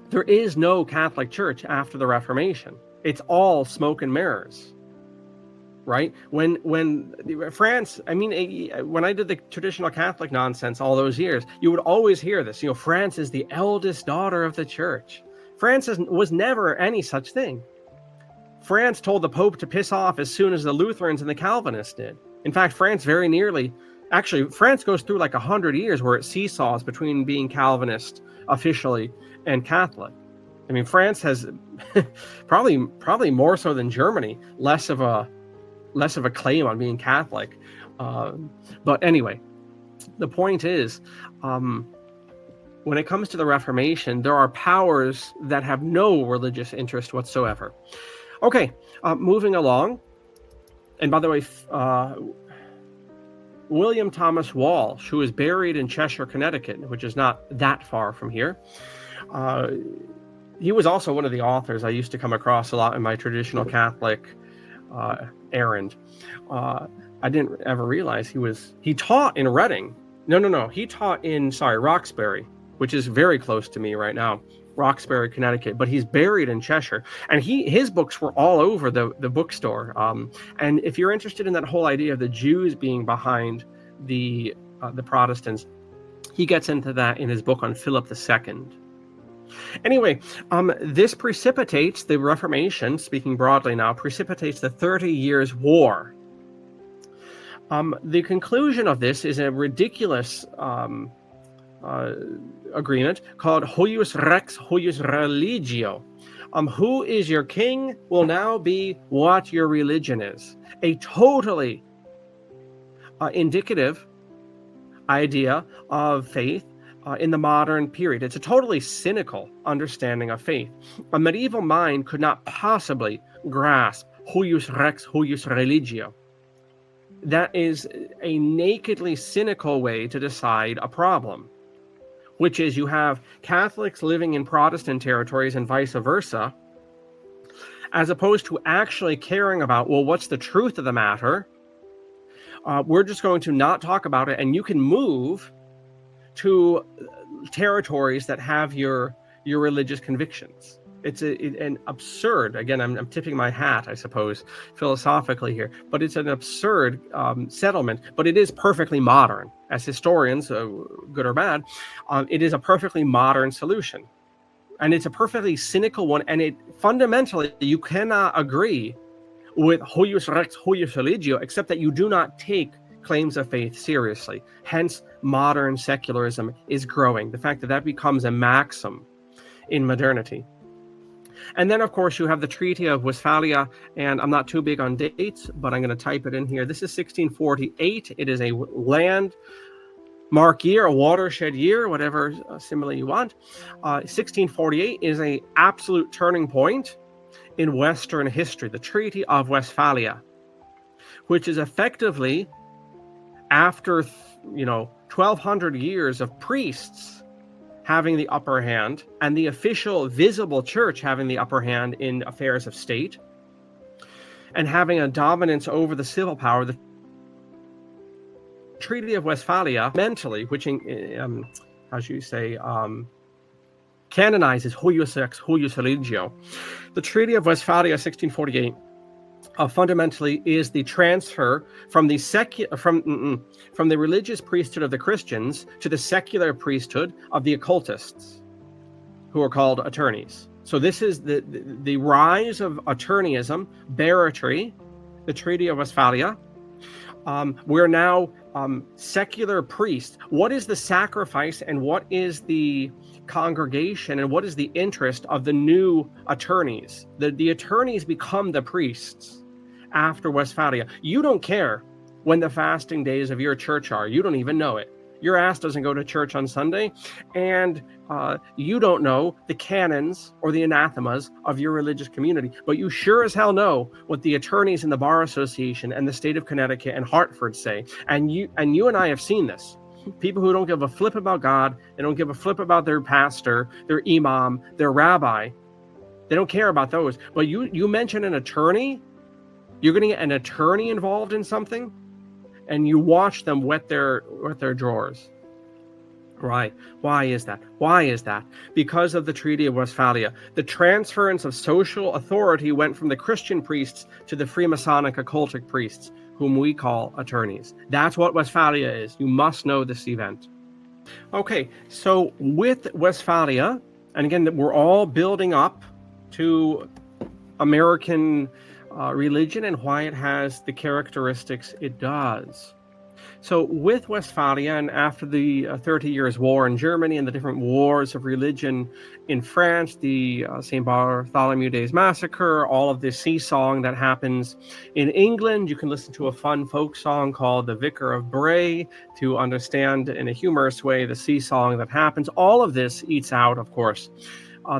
there is no Catholic Church after the Reformation. It's all smoke and mirrors, right? When France, I mean, when I did the traditional Catholic nonsense all those years, you would always hear this. France is the eldest daughter of the Church. France was never any such thing. France told the Pope to piss off as soon as the Lutherans and the Calvinists did. In fact, France very nearly, actually, France goes through like 100 years where it seesaws between being Calvinist officially and Catholic. I mean, France has probably more so than Germany, less of a claim on being Catholic. But anyway, the point is, when it comes to the Reformation, there are powers that have no religious interest whatsoever. Okay, moving along. And by the way, William Thomas Walsh, who is buried in Cheshire, Connecticut, which is not that far from here, he was also one of the authors I used to come across a lot in my traditional Catholic errand. I didn't ever realize he taught in Reading. No. He taught in, Roxbury, which is very close to me right now. Roxbury, Connecticut, but he's buried in Cheshire, and his books were all over the bookstore. And if you're interested in that whole idea of the Jews being behind the Protestants, he gets into that in his book on Philip II. Anyway, this precipitates the Reformation, speaking broadly now, precipitates the 30 Years' War. The conclusion of this is a ridiculous agreement called Huius Rex, Huius Religio. Who is your king will now be what your religion is. A totally indicative idea of faith in the modern period. It's a totally cynical understanding of faith. A medieval mind could not possibly grasp Huius Rex, Huius Religio. That is a nakedly cynical way to decide a problem, which is you have Catholics living in Protestant territories and vice versa, as opposed to actually caring about, well, what's the truth of the matter? We're just going to not talk about it, and you can move to territories that have your religious convictions. It's an absurd, again, I'm tipping my hat, I suppose, philosophically here, but it's an absurd settlement, but it is perfectly modern. As historians, good or bad, it is a perfectly modern solution. And it's a perfectly cynical one, and it fundamentally, you cannot agree with huius rex, huius religio, except that you do not take claims of faith seriously. Hence, modern secularism is growing. The fact that that becomes a maxim in modernity. And then, of course, you have the Treaty of Westphalia, and I'm not too big on dates, but I'm going to type it in here. This is 1648. It is a landmark year, a watershed year, whatever simile you want. 1648 is an absolute turning point in Western history, the Treaty of Westphalia, which is effectively after 1,200 years of priests having the upper hand and the official visible church having the upper hand in affairs of state and having a dominance over the civil power. The Treaty of Westphalia mentally, which canonizes huius rex, huius religio. The Treaty of Westphalia 1648 fundamentally is the transfer from the from the religious priesthood of the Christians to the secular priesthood of the occultists, who are called attorneys. So this is the rise of attorneyism, barratry, the Treaty of Westphalia. We're now secular priests. What is the sacrifice and what is the congregation and what is the interest of the new attorneys? The attorneys become the priests after Westphalia. You don't care when the fasting days of your church are. You don't even know it. Your ass doesn't go to church on Sunday, and you don't know the canons or the anathemas of your religious community, but you sure as hell know what the attorneys in the Bar Association and the state of Connecticut and Hartford say. And you and I have seen this. People who don't give a flip about God, they don't give a flip about their pastor, their imam, their rabbi. They don't care about those. But you mention an attorney, you're going to get an attorney involved in something, and you watch them wet their drawers. Right. Why is that? Why is that? Because of the Treaty of Westphalia. The transference of social authority went from the Christian priests to the Freemasonic occultic priests, whom we call attorneys. That's what Westphalia is. You must know this event. Okay, so with Westphalia, and again, we're all building up to American religion and why it has the characteristics it does. So with Westphalia, and after the 30 Years' War in Germany and the different wars of religion in France, the St. Bartholomew Days Massacre, all of this sea-song that happens in England, you can listen to a fun folk song called The Vicar of Bray to understand in a humorous way the sea-song that happens. All of this eats out, of course,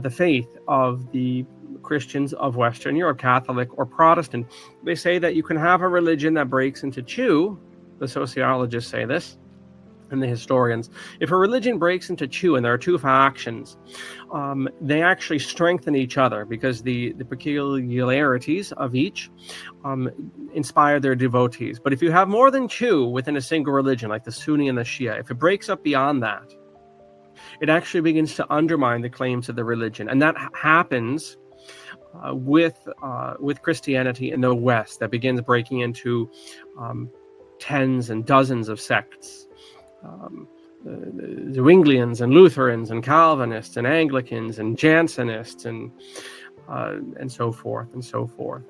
the faith of the Christians of Western Europe, Catholic or Protestant. They say that you can have a religion that breaks into two. The sociologists say this, and the historians. If a religion breaks into two, and there are two factions, they actually strengthen each other because the peculiarities of each inspire their devotees. But if you have more than two within a single religion, like the Sunni and the Shia, if it breaks up beyond that, it actually begins to undermine the claims of the religion. And that happens with Christianity in the West, that begins breaking into tens and dozens of sects, the Zwinglians and Lutherans and Calvinists and Anglicans and Jansenists and so forth and so forth.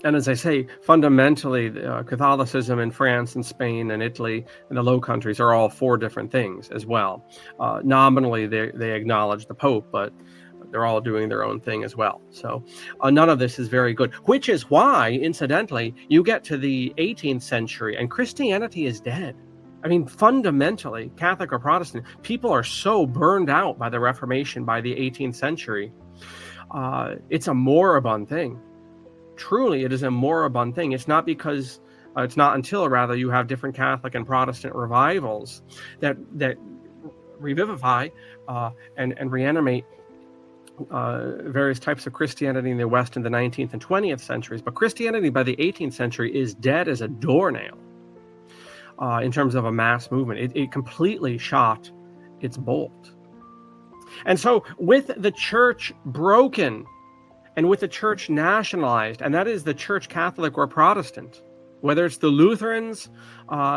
And as I say, fundamentally, Catholicism in France and Spain and Italy and the Low Countries are all four different things as well. Nominally, they acknowledge the Pope, but they're all doing their own thing as well. So none of this is very good, which is why, incidentally, you get to the 18th century and Christianity is dead. I mean, fundamentally, Catholic or Protestant, people are so burned out by the Reformation by the 18th century. It's a moribund thing. Truly, it is a moribund thing. It's not until you have different Catholic and Protestant revivals that revivify and reanimate various types of Christianity in the West in the 19th and 20th centuries. But Christianity by the 18th century is dead as a doornail in terms of a mass movement. It completely shot its bolt. And so with the church broken and with the church nationalized, and that is the church Catholic or Protestant, whether it's the Lutherans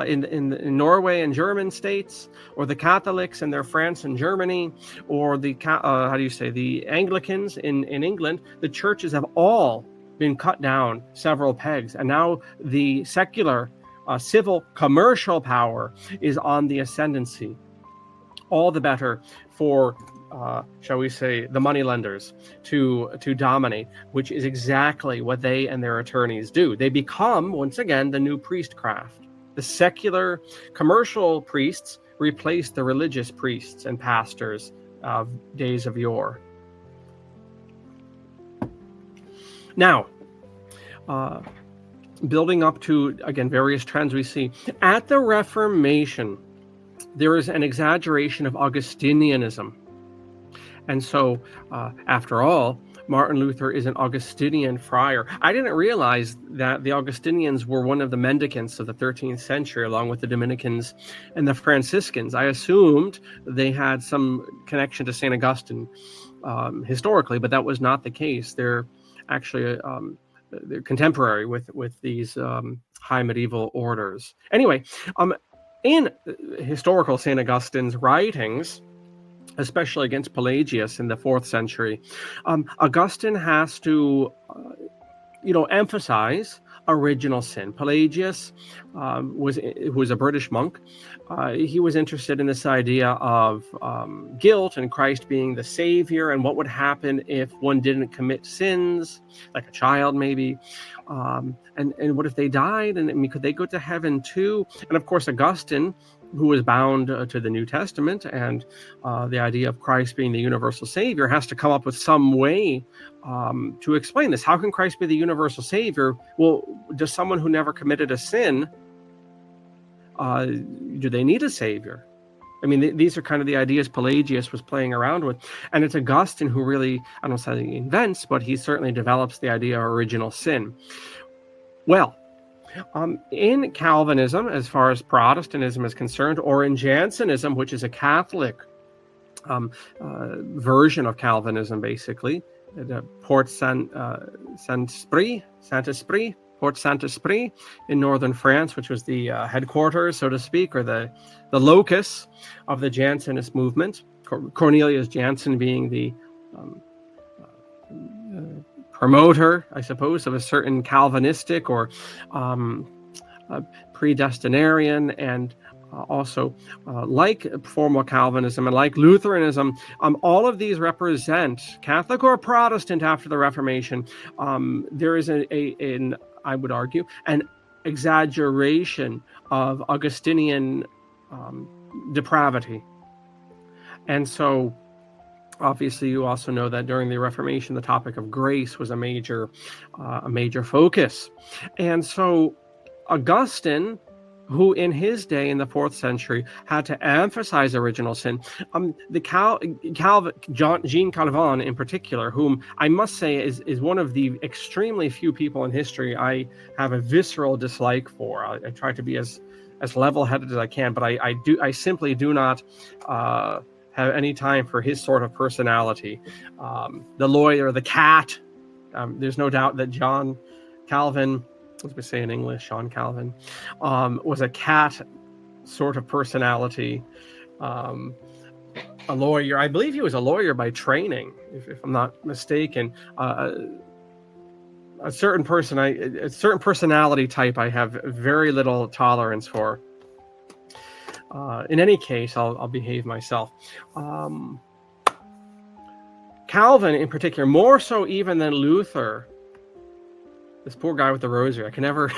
in Norway and German states, or the Catholics in their France and Germany, or the the Anglicans in England, the churches have all been cut down several pegs, and now the secular, civil, commercial power is on the ascendancy. All the better for, shall we say, the moneylenders to dominate, which is exactly what they and their attorneys do. They become, once again, the new priestcraft. The secular commercial priests replace the religious priests and pastors of days of yore. Now, building up to, again, various trends we see. At the Reformation, there is an exaggeration of Augustinianism. And so, after all, Martin Luther is an Augustinian friar. I didn't realize that the Augustinians were one of the mendicants of the 13th century, along with the Dominicans and the Franciscans. I assumed they had some connection to St. Augustine historically, but that was not the case. They're actually they're contemporary with these high medieval orders. Anyway, in historical St. Augustine's writings, especially against Pelagius in the 4th century, Augustine has to, emphasize original sin. Pelagius was a British monk. He was interested in this idea of guilt and Christ being the savior, and what would happen if one didn't commit sins, like a child maybe, and what if they died, and could they go to heaven too? And of course, Augustine, who was bound to the New Testament and the idea of Christ being the universal savior, has to come up with some way to explain this. How can Christ be the universal savior? Well, does someone who never committed a sin, do they need a savior? I mean, these are kind of the ideas Pelagius was playing around with. And it's Augustine who really, I don't say he invents, but he certainly develops the idea of original sin. Well, in Calvinism, as far as Protestantism is concerned, or in Jansenism, which is a Catholic version of Calvinism, basically, the Port Saint-Esprit in northern France, which was the headquarters, so to speak, or the locus of the Jansenist movement. Cornelius Jansen being the promoter, I suppose, of a certain Calvinistic or predestinarian, and also like formal Calvinism and like Lutheranism, all of these represent, Catholic or Protestant after the Reformation, there is an I would argue, an exaggeration of Augustinian depravity. And so, obviously, you also know that during the Reformation, the topic of grace was a major focus. And so, Augustine, who in his day in the 4th century had to emphasize original sin, Jean Calvin in particular, whom I must say is one of the extremely few people in history I have a visceral dislike for. I try to be as level-headed as I can, but I simply do not have any time for his sort of personality. The lawyer, the cat. There's no doubt that John Calvin, as we say in English, Sean Calvin, was a cat sort of personality. A lawyer. I believe he was a lawyer by training, if I'm not mistaken. A certain personality type I have very little tolerance for. In any case, I'll behave myself. Calvin, in particular, more so even than Luther. This poor guy with the rosary. I can never.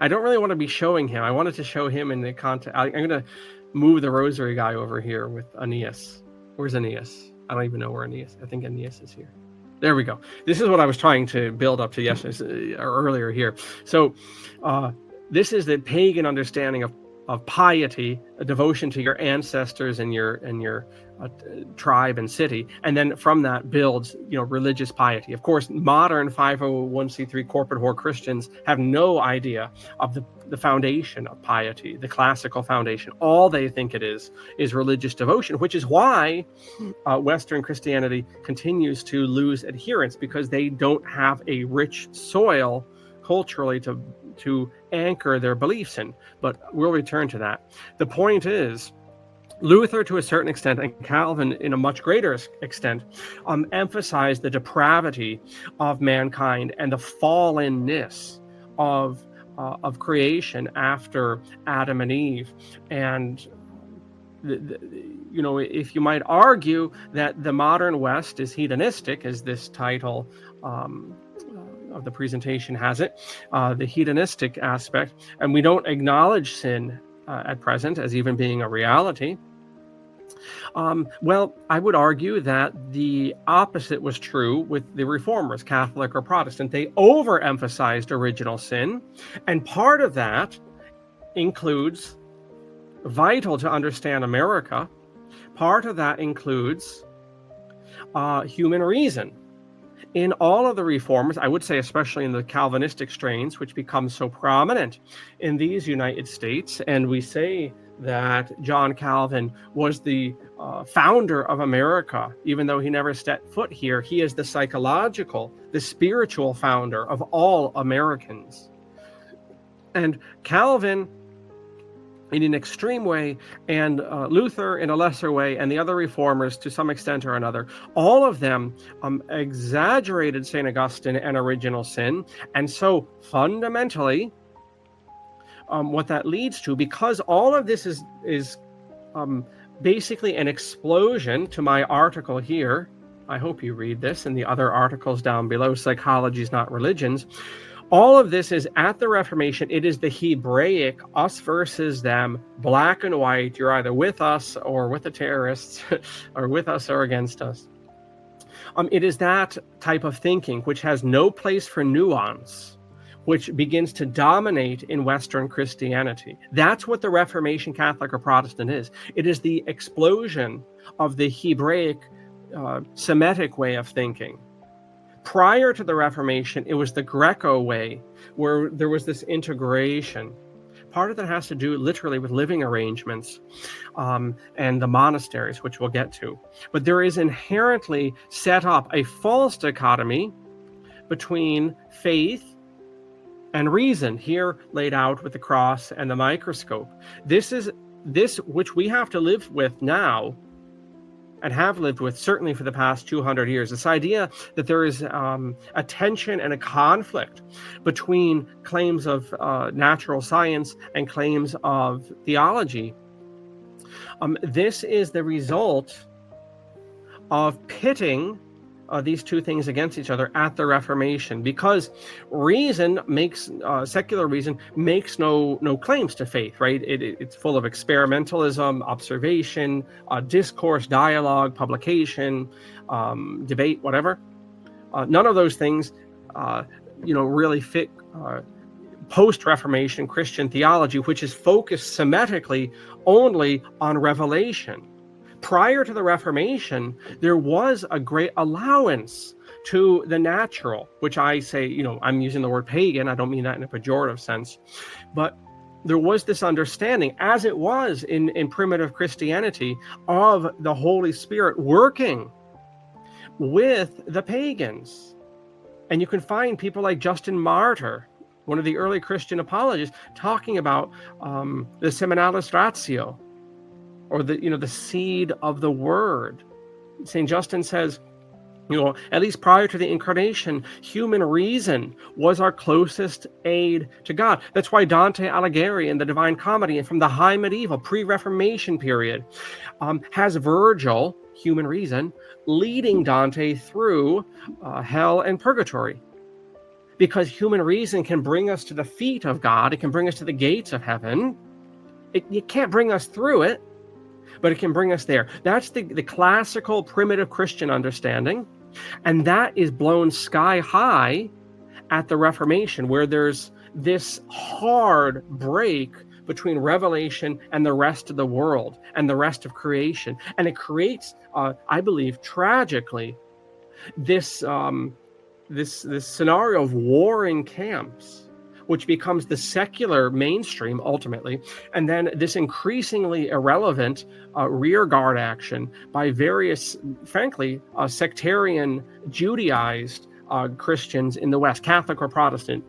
I don't really want to be showing him. I wanted to show him in the context. I'm going to move the rosary guy over here with Aeneas. Where's Aeneas? I don't even know where Aeneas. I think Aeneas is here. There we go. This is what I was trying to build up to yesterday or earlier here. So, this is the pagan understanding of piety, a devotion to your ancestors and your tribe and city, and then from that builds religious piety. Of course, modern 501c3 corporate whore Christians have no idea of the foundation of piety, the classical foundation. All they think it is religious devotion, which is why Western Christianity continues to lose adherents, because they don't have a rich soil culturally to anchor their beliefs in. But we'll return to that. The point is, Luther to a certain extent, and Calvin in a much greater extent, emphasized the depravity of mankind and the fallenness of creation after Adam and Eve. And if you might argue that the modern West is hedonistic, as this title of the presentation has it, the hedonistic aspect, and we don't acknowledge sin at present as even being a reality, well, I would argue that the opposite was true with the Reformers, Catholic or Protestant. They overemphasized original sin, and part of that includes, vital to understand America, part of that includes human reason. In all of the reformers, I would say especially in the Calvinistic strains, which become so prominent in these United States, and we say that John Calvin was the founder of America, even though he never stepped foot here. He is the psychological, the spiritual founder of all Americans. And Calvin in an extreme way, and Luther in a lesser way, and the other reformers to some extent or another, all of them exaggerated St. Augustine and original sin. And so fundamentally, what that leads to, because all of this is basically an explosion, to my article here, I hope you read this and the other articles down below, Psychologies, Not Religions. All of this is at the Reformation. It is the Hebraic, us versus them, black and white. You're either with us or with the terrorists, or with us or against us. It is that type of thinking which has no place for nuance, which begins to dominate in Western Christianity. That's what the Reformation, Catholic or Protestant is. It is the explosion of the Hebraic, Semitic way of thinking. Prior to the Reformation, it was the Greco way, where there was this integration. Part of that has to do literally with living arrangements and the monasteries, which we'll get to. But there is inherently set up a false dichotomy between faith and reason, here laid out with the cross and the microscope. This which we have to live with now, and have lived with certainly for the past 200 years, this idea that there is a tension and a conflict between claims of natural science and claims of theology. This is the result of pitting these two things against each other at the Reformation, because reason makes, secular reason makes no claims to faith, right? It's full of experimentalism, observation, discourse, dialogue, publication, debate, whatever. None of those things, really fit post-Reformation Christian theology, which is focused Semitically only on revelation. Prior to the Reformation, there was a great allowance to the natural, which I say, I'm using the word pagan. I don't mean that in a pejorative sense, but there was this understanding, as it was in primitive Christianity, of the Holy Spirit working with the pagans. And you can find people like Justin Martyr, one of the early Christian apologists, talking about the seminalis ratio, or the seed of the word. St. Justin says, at least prior to the incarnation, human reason was our closest aid to God. That's why Dante Alighieri in the Divine Comedy, and from the high medieval pre-Reformation period, has Virgil, human reason, leading Dante through hell and purgatory. Because human reason can bring us to the feet of God. It can bring us to the gates of heaven. It can't bring us through it, but it can bring us there. That's the classical primitive Christian understanding. And that is blown sky high at the Reformation, where there's this hard break between Revelation and the rest of the world and the rest of creation. And it creates, I believe, tragically, this scenario of warring camps, which becomes the secular mainstream ultimately, and then this increasingly irrelevant rearguard action by various, frankly, sectarian, Judaized Christians in the West, Catholic or Protestant,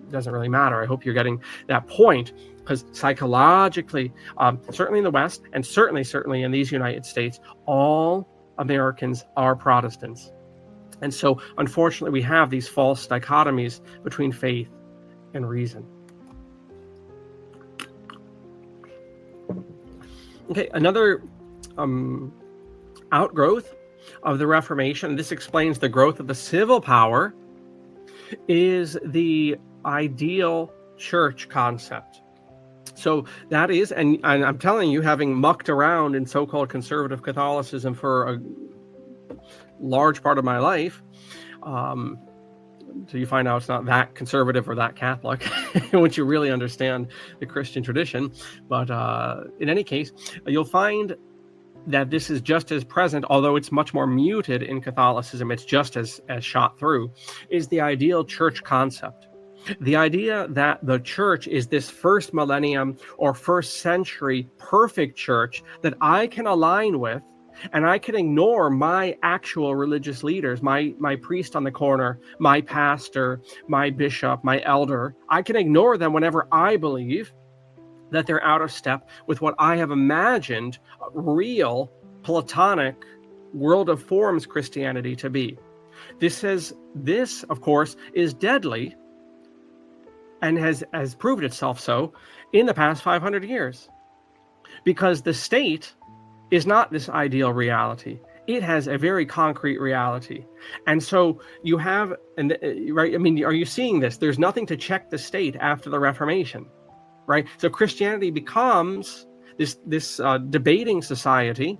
doesn't really matter. I hope you're getting that point, because psychologically, certainly in the West, and certainly in these United States, all Americans are Protestants. And so, unfortunately, we have these false dichotomies between faith and reason. Okay, another outgrowth of the Reformation, this explains the growth of the civil power, is the ideal church concept. So that is, and I'm telling you, having mucked around in so-called conservative Catholicism for a large part of my life, so you find out it's not that conservative or that Catholic once you really understand the Christian tradition. But in any case, you'll find that this is just as present, although it's much more muted in Catholicism, it's just as shot through, is the ideal church concept. The idea that the church is this first millennium or first century perfect church that I can align with, and I can ignore my actual religious leaders, my priest on the corner, my pastor, my bishop, my elder. I can ignore them whenever I believe that they're out of step with what I have imagined real Platonic world of forms Christianity to be. This, of course, is deadly and has proved itself so in the past 500 years. Because the state is not this ideal reality. It has a very concrete reality. And so you have, right, I mean, are you seeing this? There's nothing to check the state after the Reformation, right? So Christianity becomes this debating society.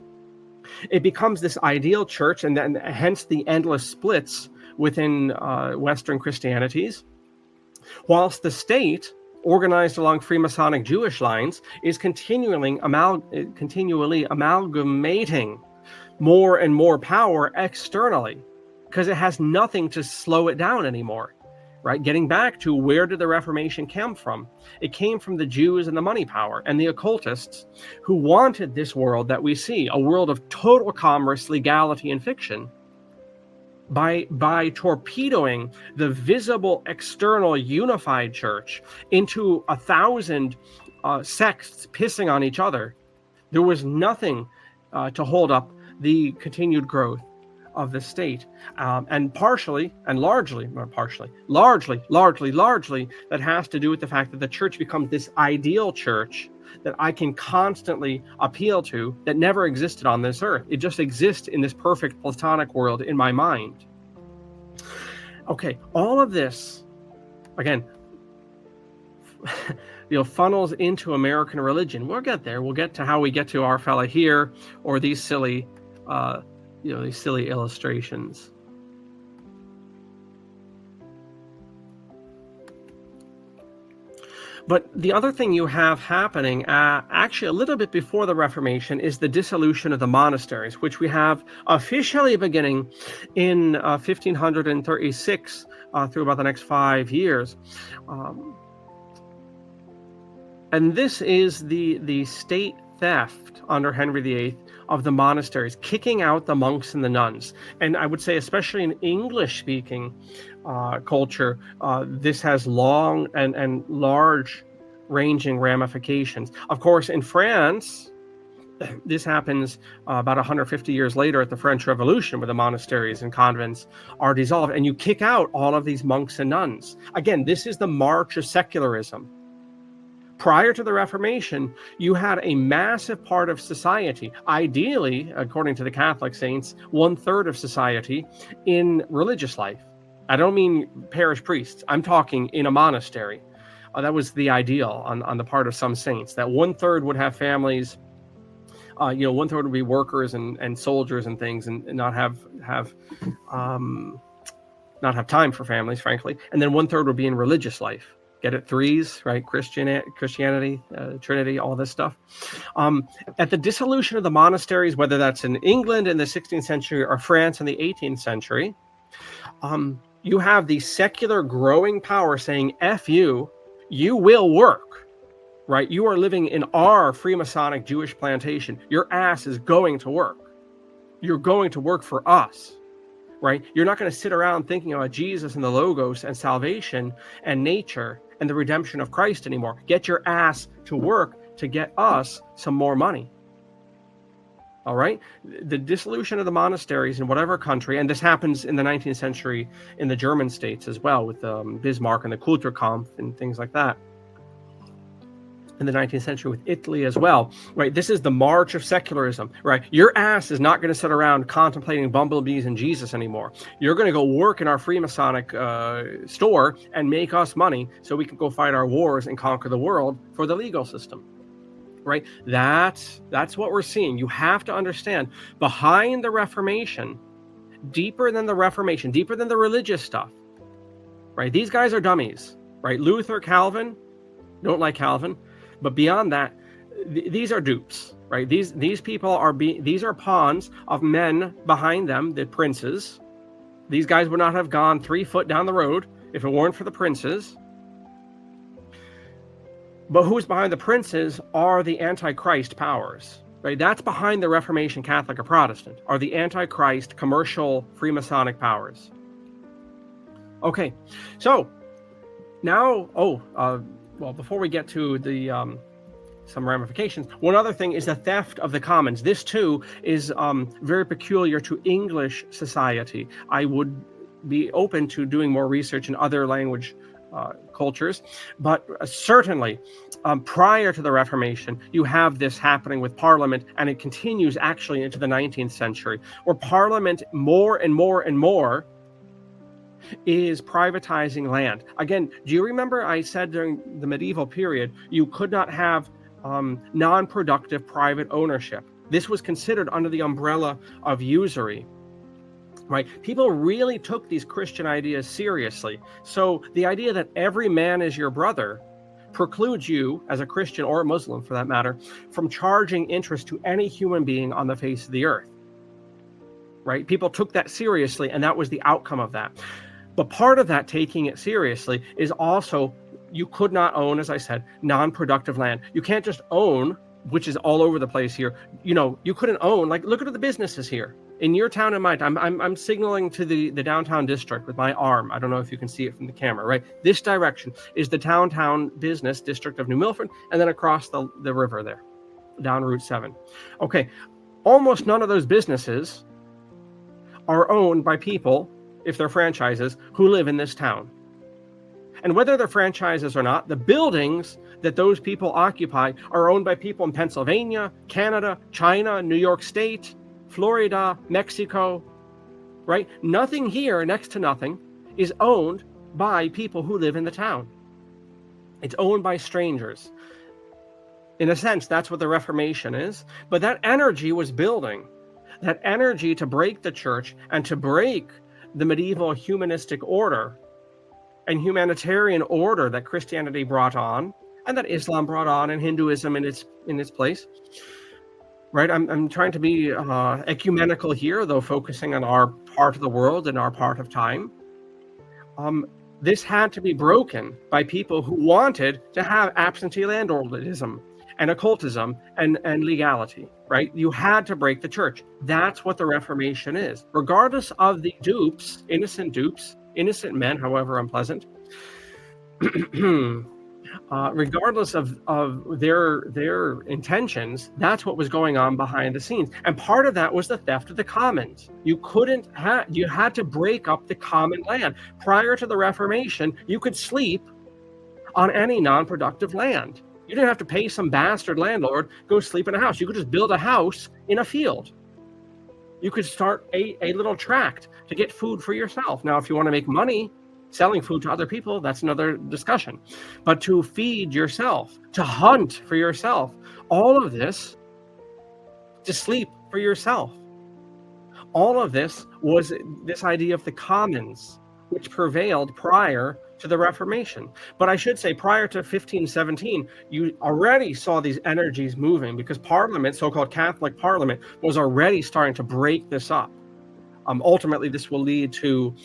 It becomes this ideal church, and then hence the endless splits within Western Christianities, whilst the state, organized along Freemasonic Jewish lines, is continually amalgamating more and more power externally, because it has nothing to slow it down anymore, right? Getting back to, where did the Reformation come from? It came from the Jews and the money power and the occultists, who wanted this world that we see, a world of total commerce, legality, and fiction, by torpedoing the visible external unified church into 1,000 sects pissing on each other. There was nothing to hold up the continued growth of the state, and largely, that has to do with the fact that the church becomes this ideal church that I can constantly appeal to, that never existed on this earth. It just exists in this perfect Platonic world in my mind. Okay, all of this, again, funnels into American religion. We'll get there. We'll get to how we get to our fella here, or these silly, these silly illustrations. But the other thing you have happening, actually a little bit before the Reformation, is the dissolution of the monasteries, which we have officially beginning in 1536 through about the next 5 years. And this is the state theft under Henry VIII of the monasteries, kicking out the monks and the nuns. And I would say, especially in English-speaking culture, this has long and large-ranging ramifications. Of course, in France, this happens about 150 years later at the French Revolution, where the monasteries and convents are dissolved, and you kick out all of these monks and nuns. Again, this is the march of secularism. Prior to the Reformation, you had a massive part of society, ideally, according to the Catholic saints, 1/3 of society in religious life. I don't mean parish priests. I'm talking in a monastery. That was the ideal on the part of some saints, that 1/3 would have families, 1/3 would be workers and soldiers and things, and not have time for families, frankly. And then 1/3 would be in religious life. Get it? Threes, right? Christianity, Trinity, all this stuff. At the dissolution of the monasteries, whether that's in England in the 16th century or France in the 18th century, you have the secular growing power saying, F you will work, right? You are living in our Freemasonic Jewish plantation. Your ass is going to work. You're going to work for us. Right? You're not going to sit around thinking about Jesus and the Logos and salvation and nature and the redemption of Christ anymore. Get your ass to work to get us some more money. All right? The dissolution of the monasteries in whatever country, and this happens in the 19th century in the German states as well, with Bismarck and the Kulturkampf and things like that. In the 19th century with Italy as well, right? This is the march of secularism, right? Your ass is not going to sit around contemplating bumblebees and Jesus anymore. You're going to go work in our Freemasonic store and make us money so we can go fight our wars and conquer the world for the legal system, right? That's what we're seeing. You have to understand, behind the Reformation, deeper than the Reformation, deeper than the religious stuff, right? These guys are dummies, right? Luther, Calvin, don't like Calvin. But beyond that, these are dupes, right? These people are these are pawns of men behind them, the princes. These guys would not have gone 3 foot down the road if it weren't for the princes. But who's behind the princes are the Antichrist powers, right? That's behind the Reformation, Catholic or Protestant, are the Antichrist commercial Freemasonic powers. Okay, so now, well, before we get to the some ramifications, one other thing is the theft of the commons. This too is very peculiar to English society. I would be open to doing more research in other language cultures, but certainly prior to the Reformation, you have this happening with Parliament, and it continues actually into the 19th century, where Parliament more and more and more is privatizing land. Again, do you remember I said during the medieval period, you could not have non-productive private ownership? This was considered under the umbrella of usury, right? People really took these Christian ideas seriously. So the idea that every man is your brother precludes you, as a Christian or a Muslim for that matter, from charging interest to any human being on the face of the earth, right? People took that seriously, and that was the outcome of that. But part of that taking it seriously is also, you could not own, as I said, non-productive land. You can't just own, which is all over the place here. You know, you couldn't own, like, look at the businesses here in your town and my town. I'm signaling to the downtown district with my arm. I don't know if you can see it from the camera, right? This direction is the downtown business district of New Milford, and then across the river there, down Route 7. Okay, almost none of those businesses are owned by people, if they're franchises, who live in this town. And whether they're franchises or not, the buildings that those people occupy are owned by people in Pennsylvania, Canada, China, New York State, Florida, Mexico, right? Nothing here, next to nothing, is owned by people who live in the town. It's owned by strangers. In a sense, that's what the Reformation is. But that energy was building. That energy to break the church and to break the medieval humanistic order and humanitarian order that Christianity brought on, and that Islam brought on, and Hinduism in its place. Right? I'm trying to be ecumenical here, though focusing on our part of the world and our part of time. This had to be broken by people who wanted to have absentee landlordism and occultism and legality, right? You had to break the church. That's what the Reformation is. Regardless of the dupes, innocent men, however unpleasant, regardless of their intentions, that's what was going on behind the scenes. And part of that was the theft of the commons. You had to break up the common land. Prior to the Reformation, you could sleep on any non-productive land. You didn't have to pay some bastard landlord, go sleep in a house. You could just build a house in a field. You could start a little tract to get food for yourself. Now, if you want to make money selling food to other people, that's another discussion. But to feed yourself, to hunt for yourself, all of this, to sleep for yourself, all of this was this idea of the commons, which prevailed prior to the Reformation. But I should say, prior to 1517, you already saw these energies moving, because Parliament, so-called Catholic Parliament, was already starting to break this up. Ultimately, this will lead to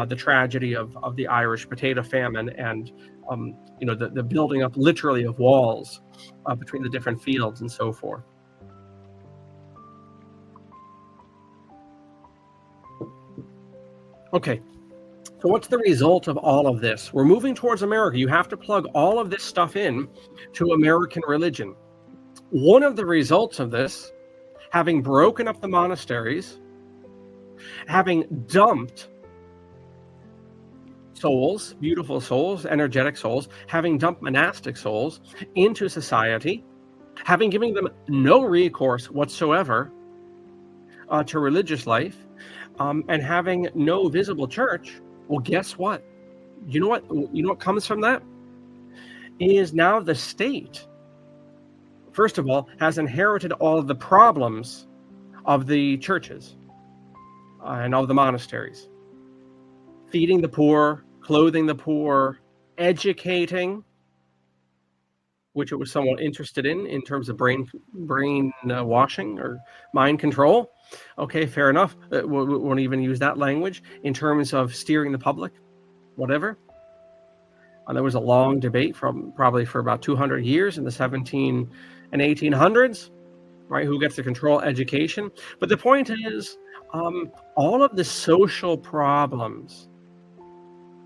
the tragedy of the Irish potato famine, and the building up literally of walls between the different fields and so forth. Okay, so what's the result of all of this? We're moving towards America. You have to plug all of this stuff in to American religion. One of the results of this, having broken up the monasteries, having dumped souls, beautiful souls, energetic souls, having dumped monastic souls into society, having given them no recourse whatsoever to religious life, and having no visible church. Well, guess what? You know what comes from that? Is now the state, first of all, has inherited all of the problems of the churches and of the monasteries. Feeding the poor, clothing the poor, educating, which it was somewhat interested in terms of brain washing or mind control. Okay, fair enough. We won't even use that language. In terms of steering the public, whatever. There was a long debate probably for about 200 years in the 17 and 1800s, right? Who gets to control education? But the point is, all of the social problems,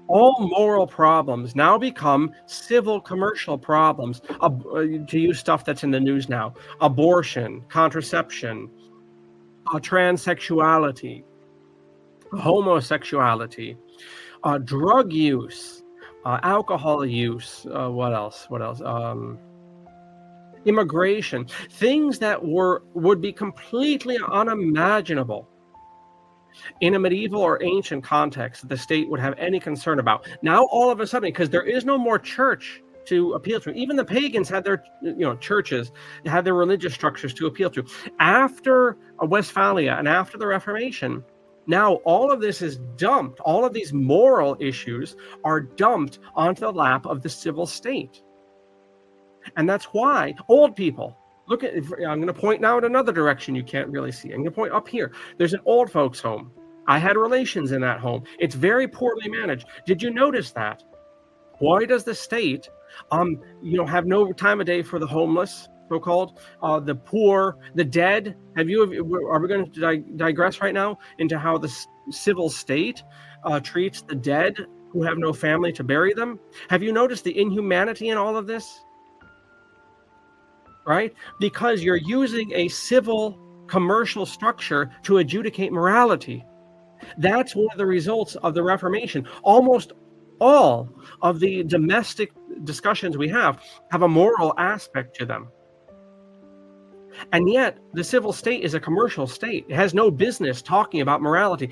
all moral problems now become civil commercial problems. To use stuff that's in the news now: abortion, contraception, transsexuality, homosexuality, drug use, alcohol use, what else? Immigration, things that would be completely unimaginable in a medieval or ancient context that the state would have any concern about. Now, all of a sudden, because there is no more church to appeal to, even the pagans had their churches, had their religious structures to appeal to. After Westphalia and after the Reformation, now all of this is dumped. All of these moral issues are dumped onto the lap of the civil state. And that's why old people, look at, I'm going to point now in another direction you can't really see. I'm going to point up here. There's an old folks home. I had relations in that home. It's very poorly managed. Did you notice that? Why does the state have no time of day for the homeless, so-called, the poor, the dead? Are we going to digress right now into how the civil state treats the dead who have no family to bury them? Have you noticed the inhumanity in all of this? Right? Because you're using a civil commercial structure to adjudicate morality. That's one of the results of the Reformation. Almost all of the domestic discussions we have a moral aspect to them. And yet, the civil state is a commercial state. It has no business talking about morality.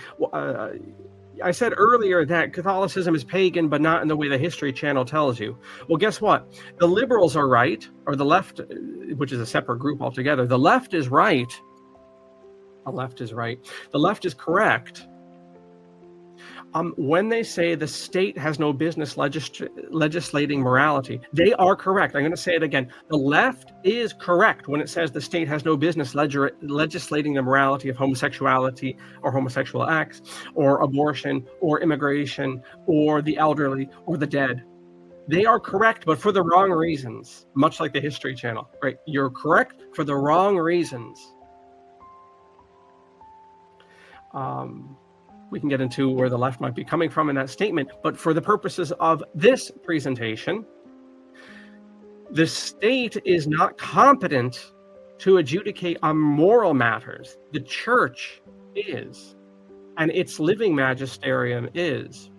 I said earlier that Catholicism is pagan, but not in the way the History Channel tells you. Well, guess what? The liberals are right, or the left, which is a separate group altogether. The left is right. The left is right. The left is correct. When they say the state has no business legislating morality, they are correct. I'm going to say it again. The left is correct when it says the state has no business legislating the morality of homosexuality or homosexual acts or abortion or immigration or the elderly or the dead. They are correct, but for the wrong reasons, much like the History Channel. Right? You're correct for the wrong reasons. We can get into where the left might be coming from in that statement, but for the purposes of this presentation, the state is not competent to adjudicate on moral matters. The church is, and its living magisterium is.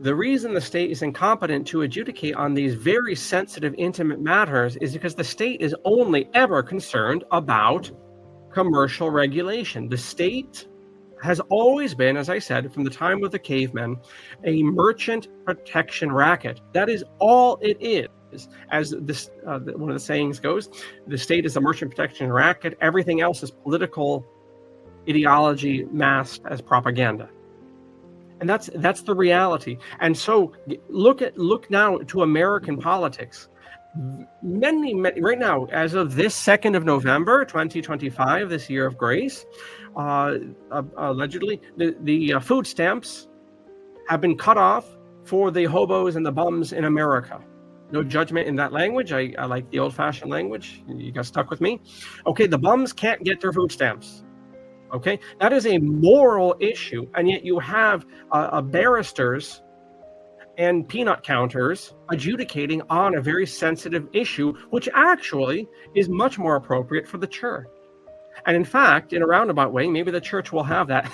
The reason the state is incompetent to adjudicate on these very sensitive, intimate matters is because the state is only ever concerned about commercial regulation. The state has always been, as I said, from the time of the cavemen, a merchant protection racket. That is all it is. As this one of the sayings goes, the state is a merchant protection racket. Everything else is political ideology masked as propaganda. And that's the reality. And so look now to American politics. Many right now, as of this 2nd of November, 2025, this year of grace, allegedly the food stamps have been cut off for the hobos and the bums in America. No judgment in that language. I like the old-fashioned language. You got stuck with me. Okay, the bums can't get their food stamps. Okay, that is a moral issue, and yet you have barristers and peanut counters adjudicating on a very sensitive issue, which actually is much more appropriate for the church. And in fact, in a roundabout way, maybe the church will have that,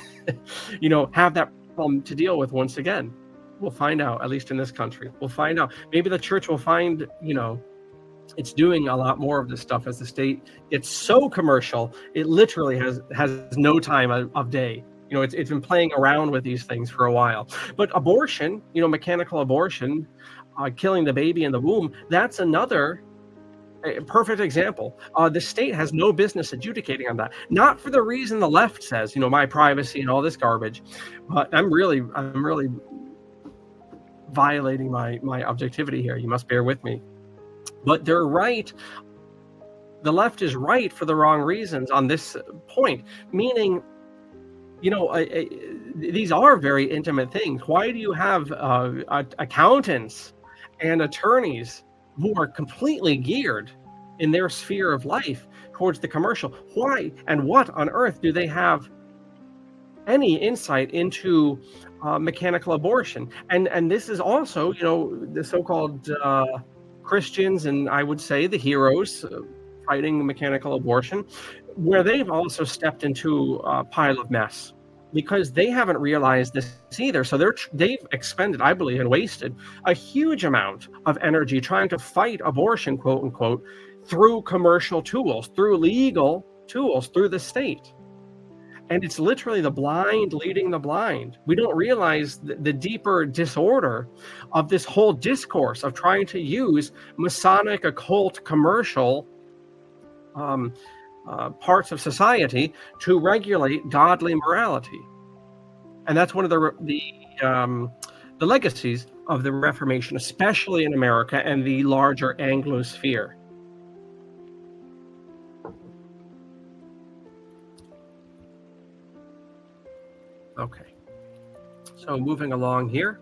have that problem to deal with once again. We'll find out, at least in this country. We'll find out. Maybe the church will find, it's doing a lot more of this stuff as the state gets so commercial. It literally has no time of day. It's been playing around with these things for a while. But abortion, mechanical abortion, killing the baby in the womb, that's another perfect example. The state has no business adjudicating on that. Not for the reason the left says, my privacy and all this garbage. But I'm really violating my objectivity here. You must bear with me. But they're right. The left is right for the wrong reasons on this point, meaning, these are very intimate things. Why do you have accountants and attorneys who are completely geared in their sphere of life towards the commercial? Why and what on earth do they have any insight into mechanical abortion? And this is also, the so-called Christians, and I would say the heroes fighting mechanical abortion, where they've also stepped into a pile of mess because they haven't realized this either. So they've expended, I believe, and wasted a huge amount of energy trying to fight abortion, quote unquote, through commercial tools, through legal tools, through the state. And it's literally the blind leading the blind. We don't realize the deeper disorder of this whole discourse of trying to use Masonic, occult, commercial parts of society to regulate godly morality. And that's one of the legacies of the Reformation, especially in America and the larger Anglo sphere. Okay, so moving along here.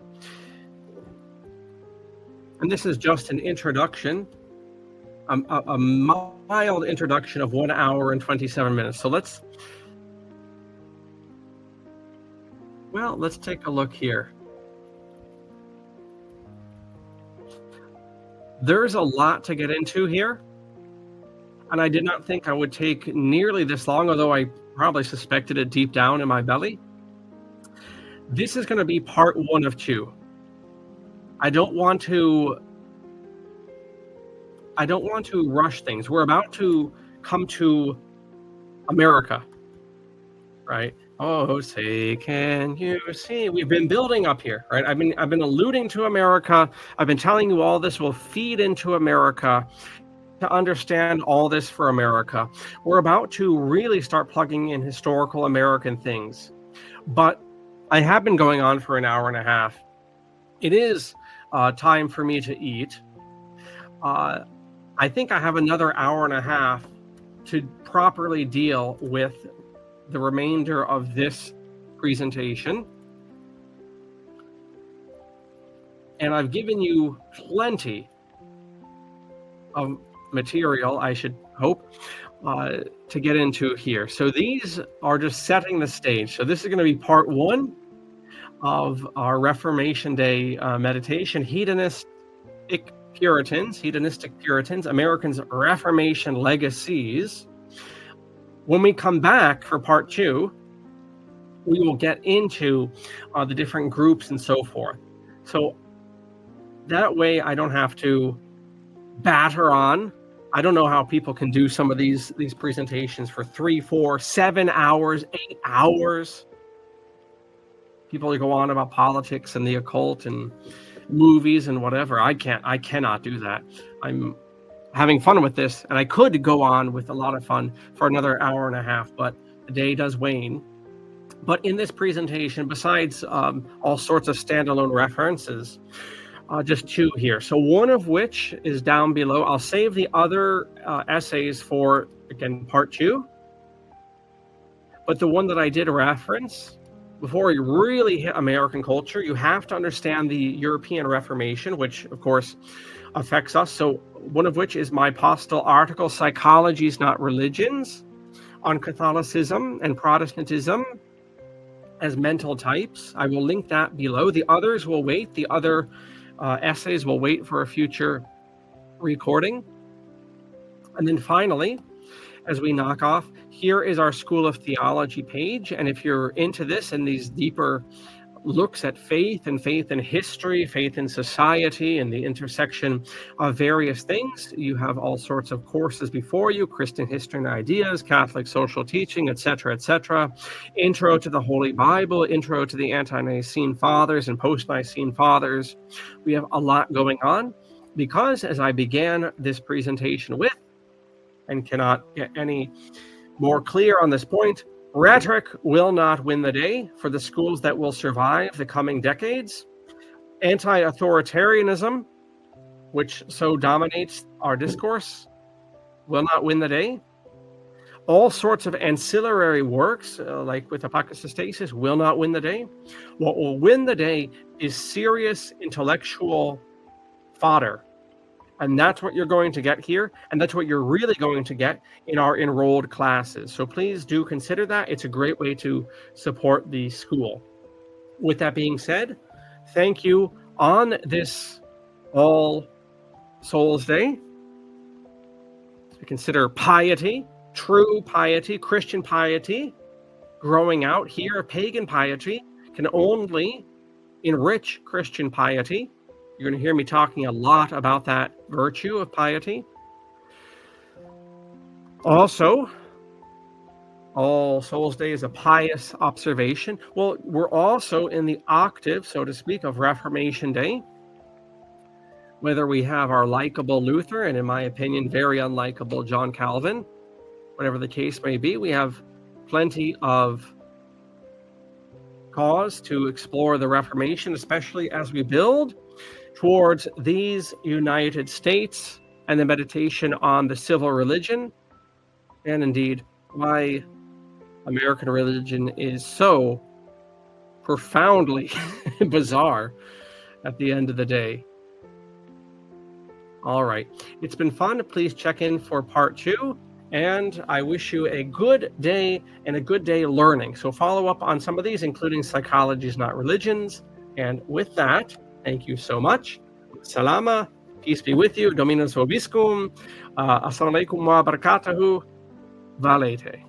And this is just an introduction, a mild introduction of 1 hour and 27 minutes. So let's take a look here. There's a lot to get into here, and I did not think I would take nearly this long, although I probably suspected it deep down in my belly. This is going to be part 1 of 2. I don't want to rush things. We're about to come to America, right? Oh, say, can you see? We've been building up here, right? I've been alluding to America. I've been telling you all this will feed into America to understand all this for America. We're about to really start plugging in historical American things. But I have been going on for an hour and a half. It is time for me to eat. I think I have another hour and a half to properly deal with the remainder of this presentation. And I've given you plenty of material, I should hope, to get into here. So these are just setting the stage. So this is going to be part 1 of our Reformation Day meditation, Hedonistic Puritans, Americans' Reformation Legacies. When we come back for part 2, we will get into the different groups and so forth. So that way I don't have to batter on. I don't know how people can do some of these presentations for 3, 4, 7 hours, 8 hours. People go on about politics and the occult and movies and whatever. I cannot do that. I'm having fun with this, and I could go on with a lot of fun for another hour and a half, but the day does wane. But in this presentation, besides all sorts of standalone references, just two here. So one of which is down below. I'll save the other essays for, again, part 2. But the one that I did reference, before you really hit American culture, you have to understand the European Reformation, which, of course, affects us. So one of which is my Postil article, Psychologies, Not Religions, on Catholicism and Protestantism as mental types. I will link that below. The others will wait. The other essays will wait for a future recording. And then finally, as we knock off, here is our School of Theology page. And if you're into this and these deeper looks at faith and history, faith in society, and the intersection of various things, you have all sorts of courses before you: Christian history and ideas, Catholic social teaching, etc., etc. Intro to the Holy Bible, intro to the Ante-Nicene Fathers and Post-Nicene Fathers. We have a lot going on because, as I began this presentation with, and cannot get any more clear on this point, rhetoric will not win the day for the schools that will survive the coming decades. Anti-authoritarianism, which so dominates our discourse, will not win the day. All sorts of ancillary works, like with Apocatastasis, will not win the day. What will win the day is serious intellectual fodder. And that's what you're going to get here. And that's what you're really going to get in our enrolled classes. So please do consider that. It's a great way to support the school. With that being said, thank you on this All Souls Day. To consider piety, true piety, Christian piety, growing out here. Pagan piety can only enrich Christian piety. You're going to hear me talking a lot about that virtue of piety. Also, All Souls Day is a pious observation. Well, we're also in the octave, so to speak, of Reformation Day. Whether we have our likable Luther and, in my opinion, very unlikable John Calvin, whatever the case may be, we have plenty of cause to explore the Reformation, especially as we build towards these United States and the meditation on the civil religion, and indeed why American religion is so profoundly bizarre at the end of the day. All right, it's been fun. Please check in for part 2, and I wish you a good day and a good day learning. So follow up on some of these, including Psychologies, Not Religions. And with that, thank you so much. Salama, peace be with you. Dominus vobiscum. Assalamu alaikum wa barakatuhu. Valete.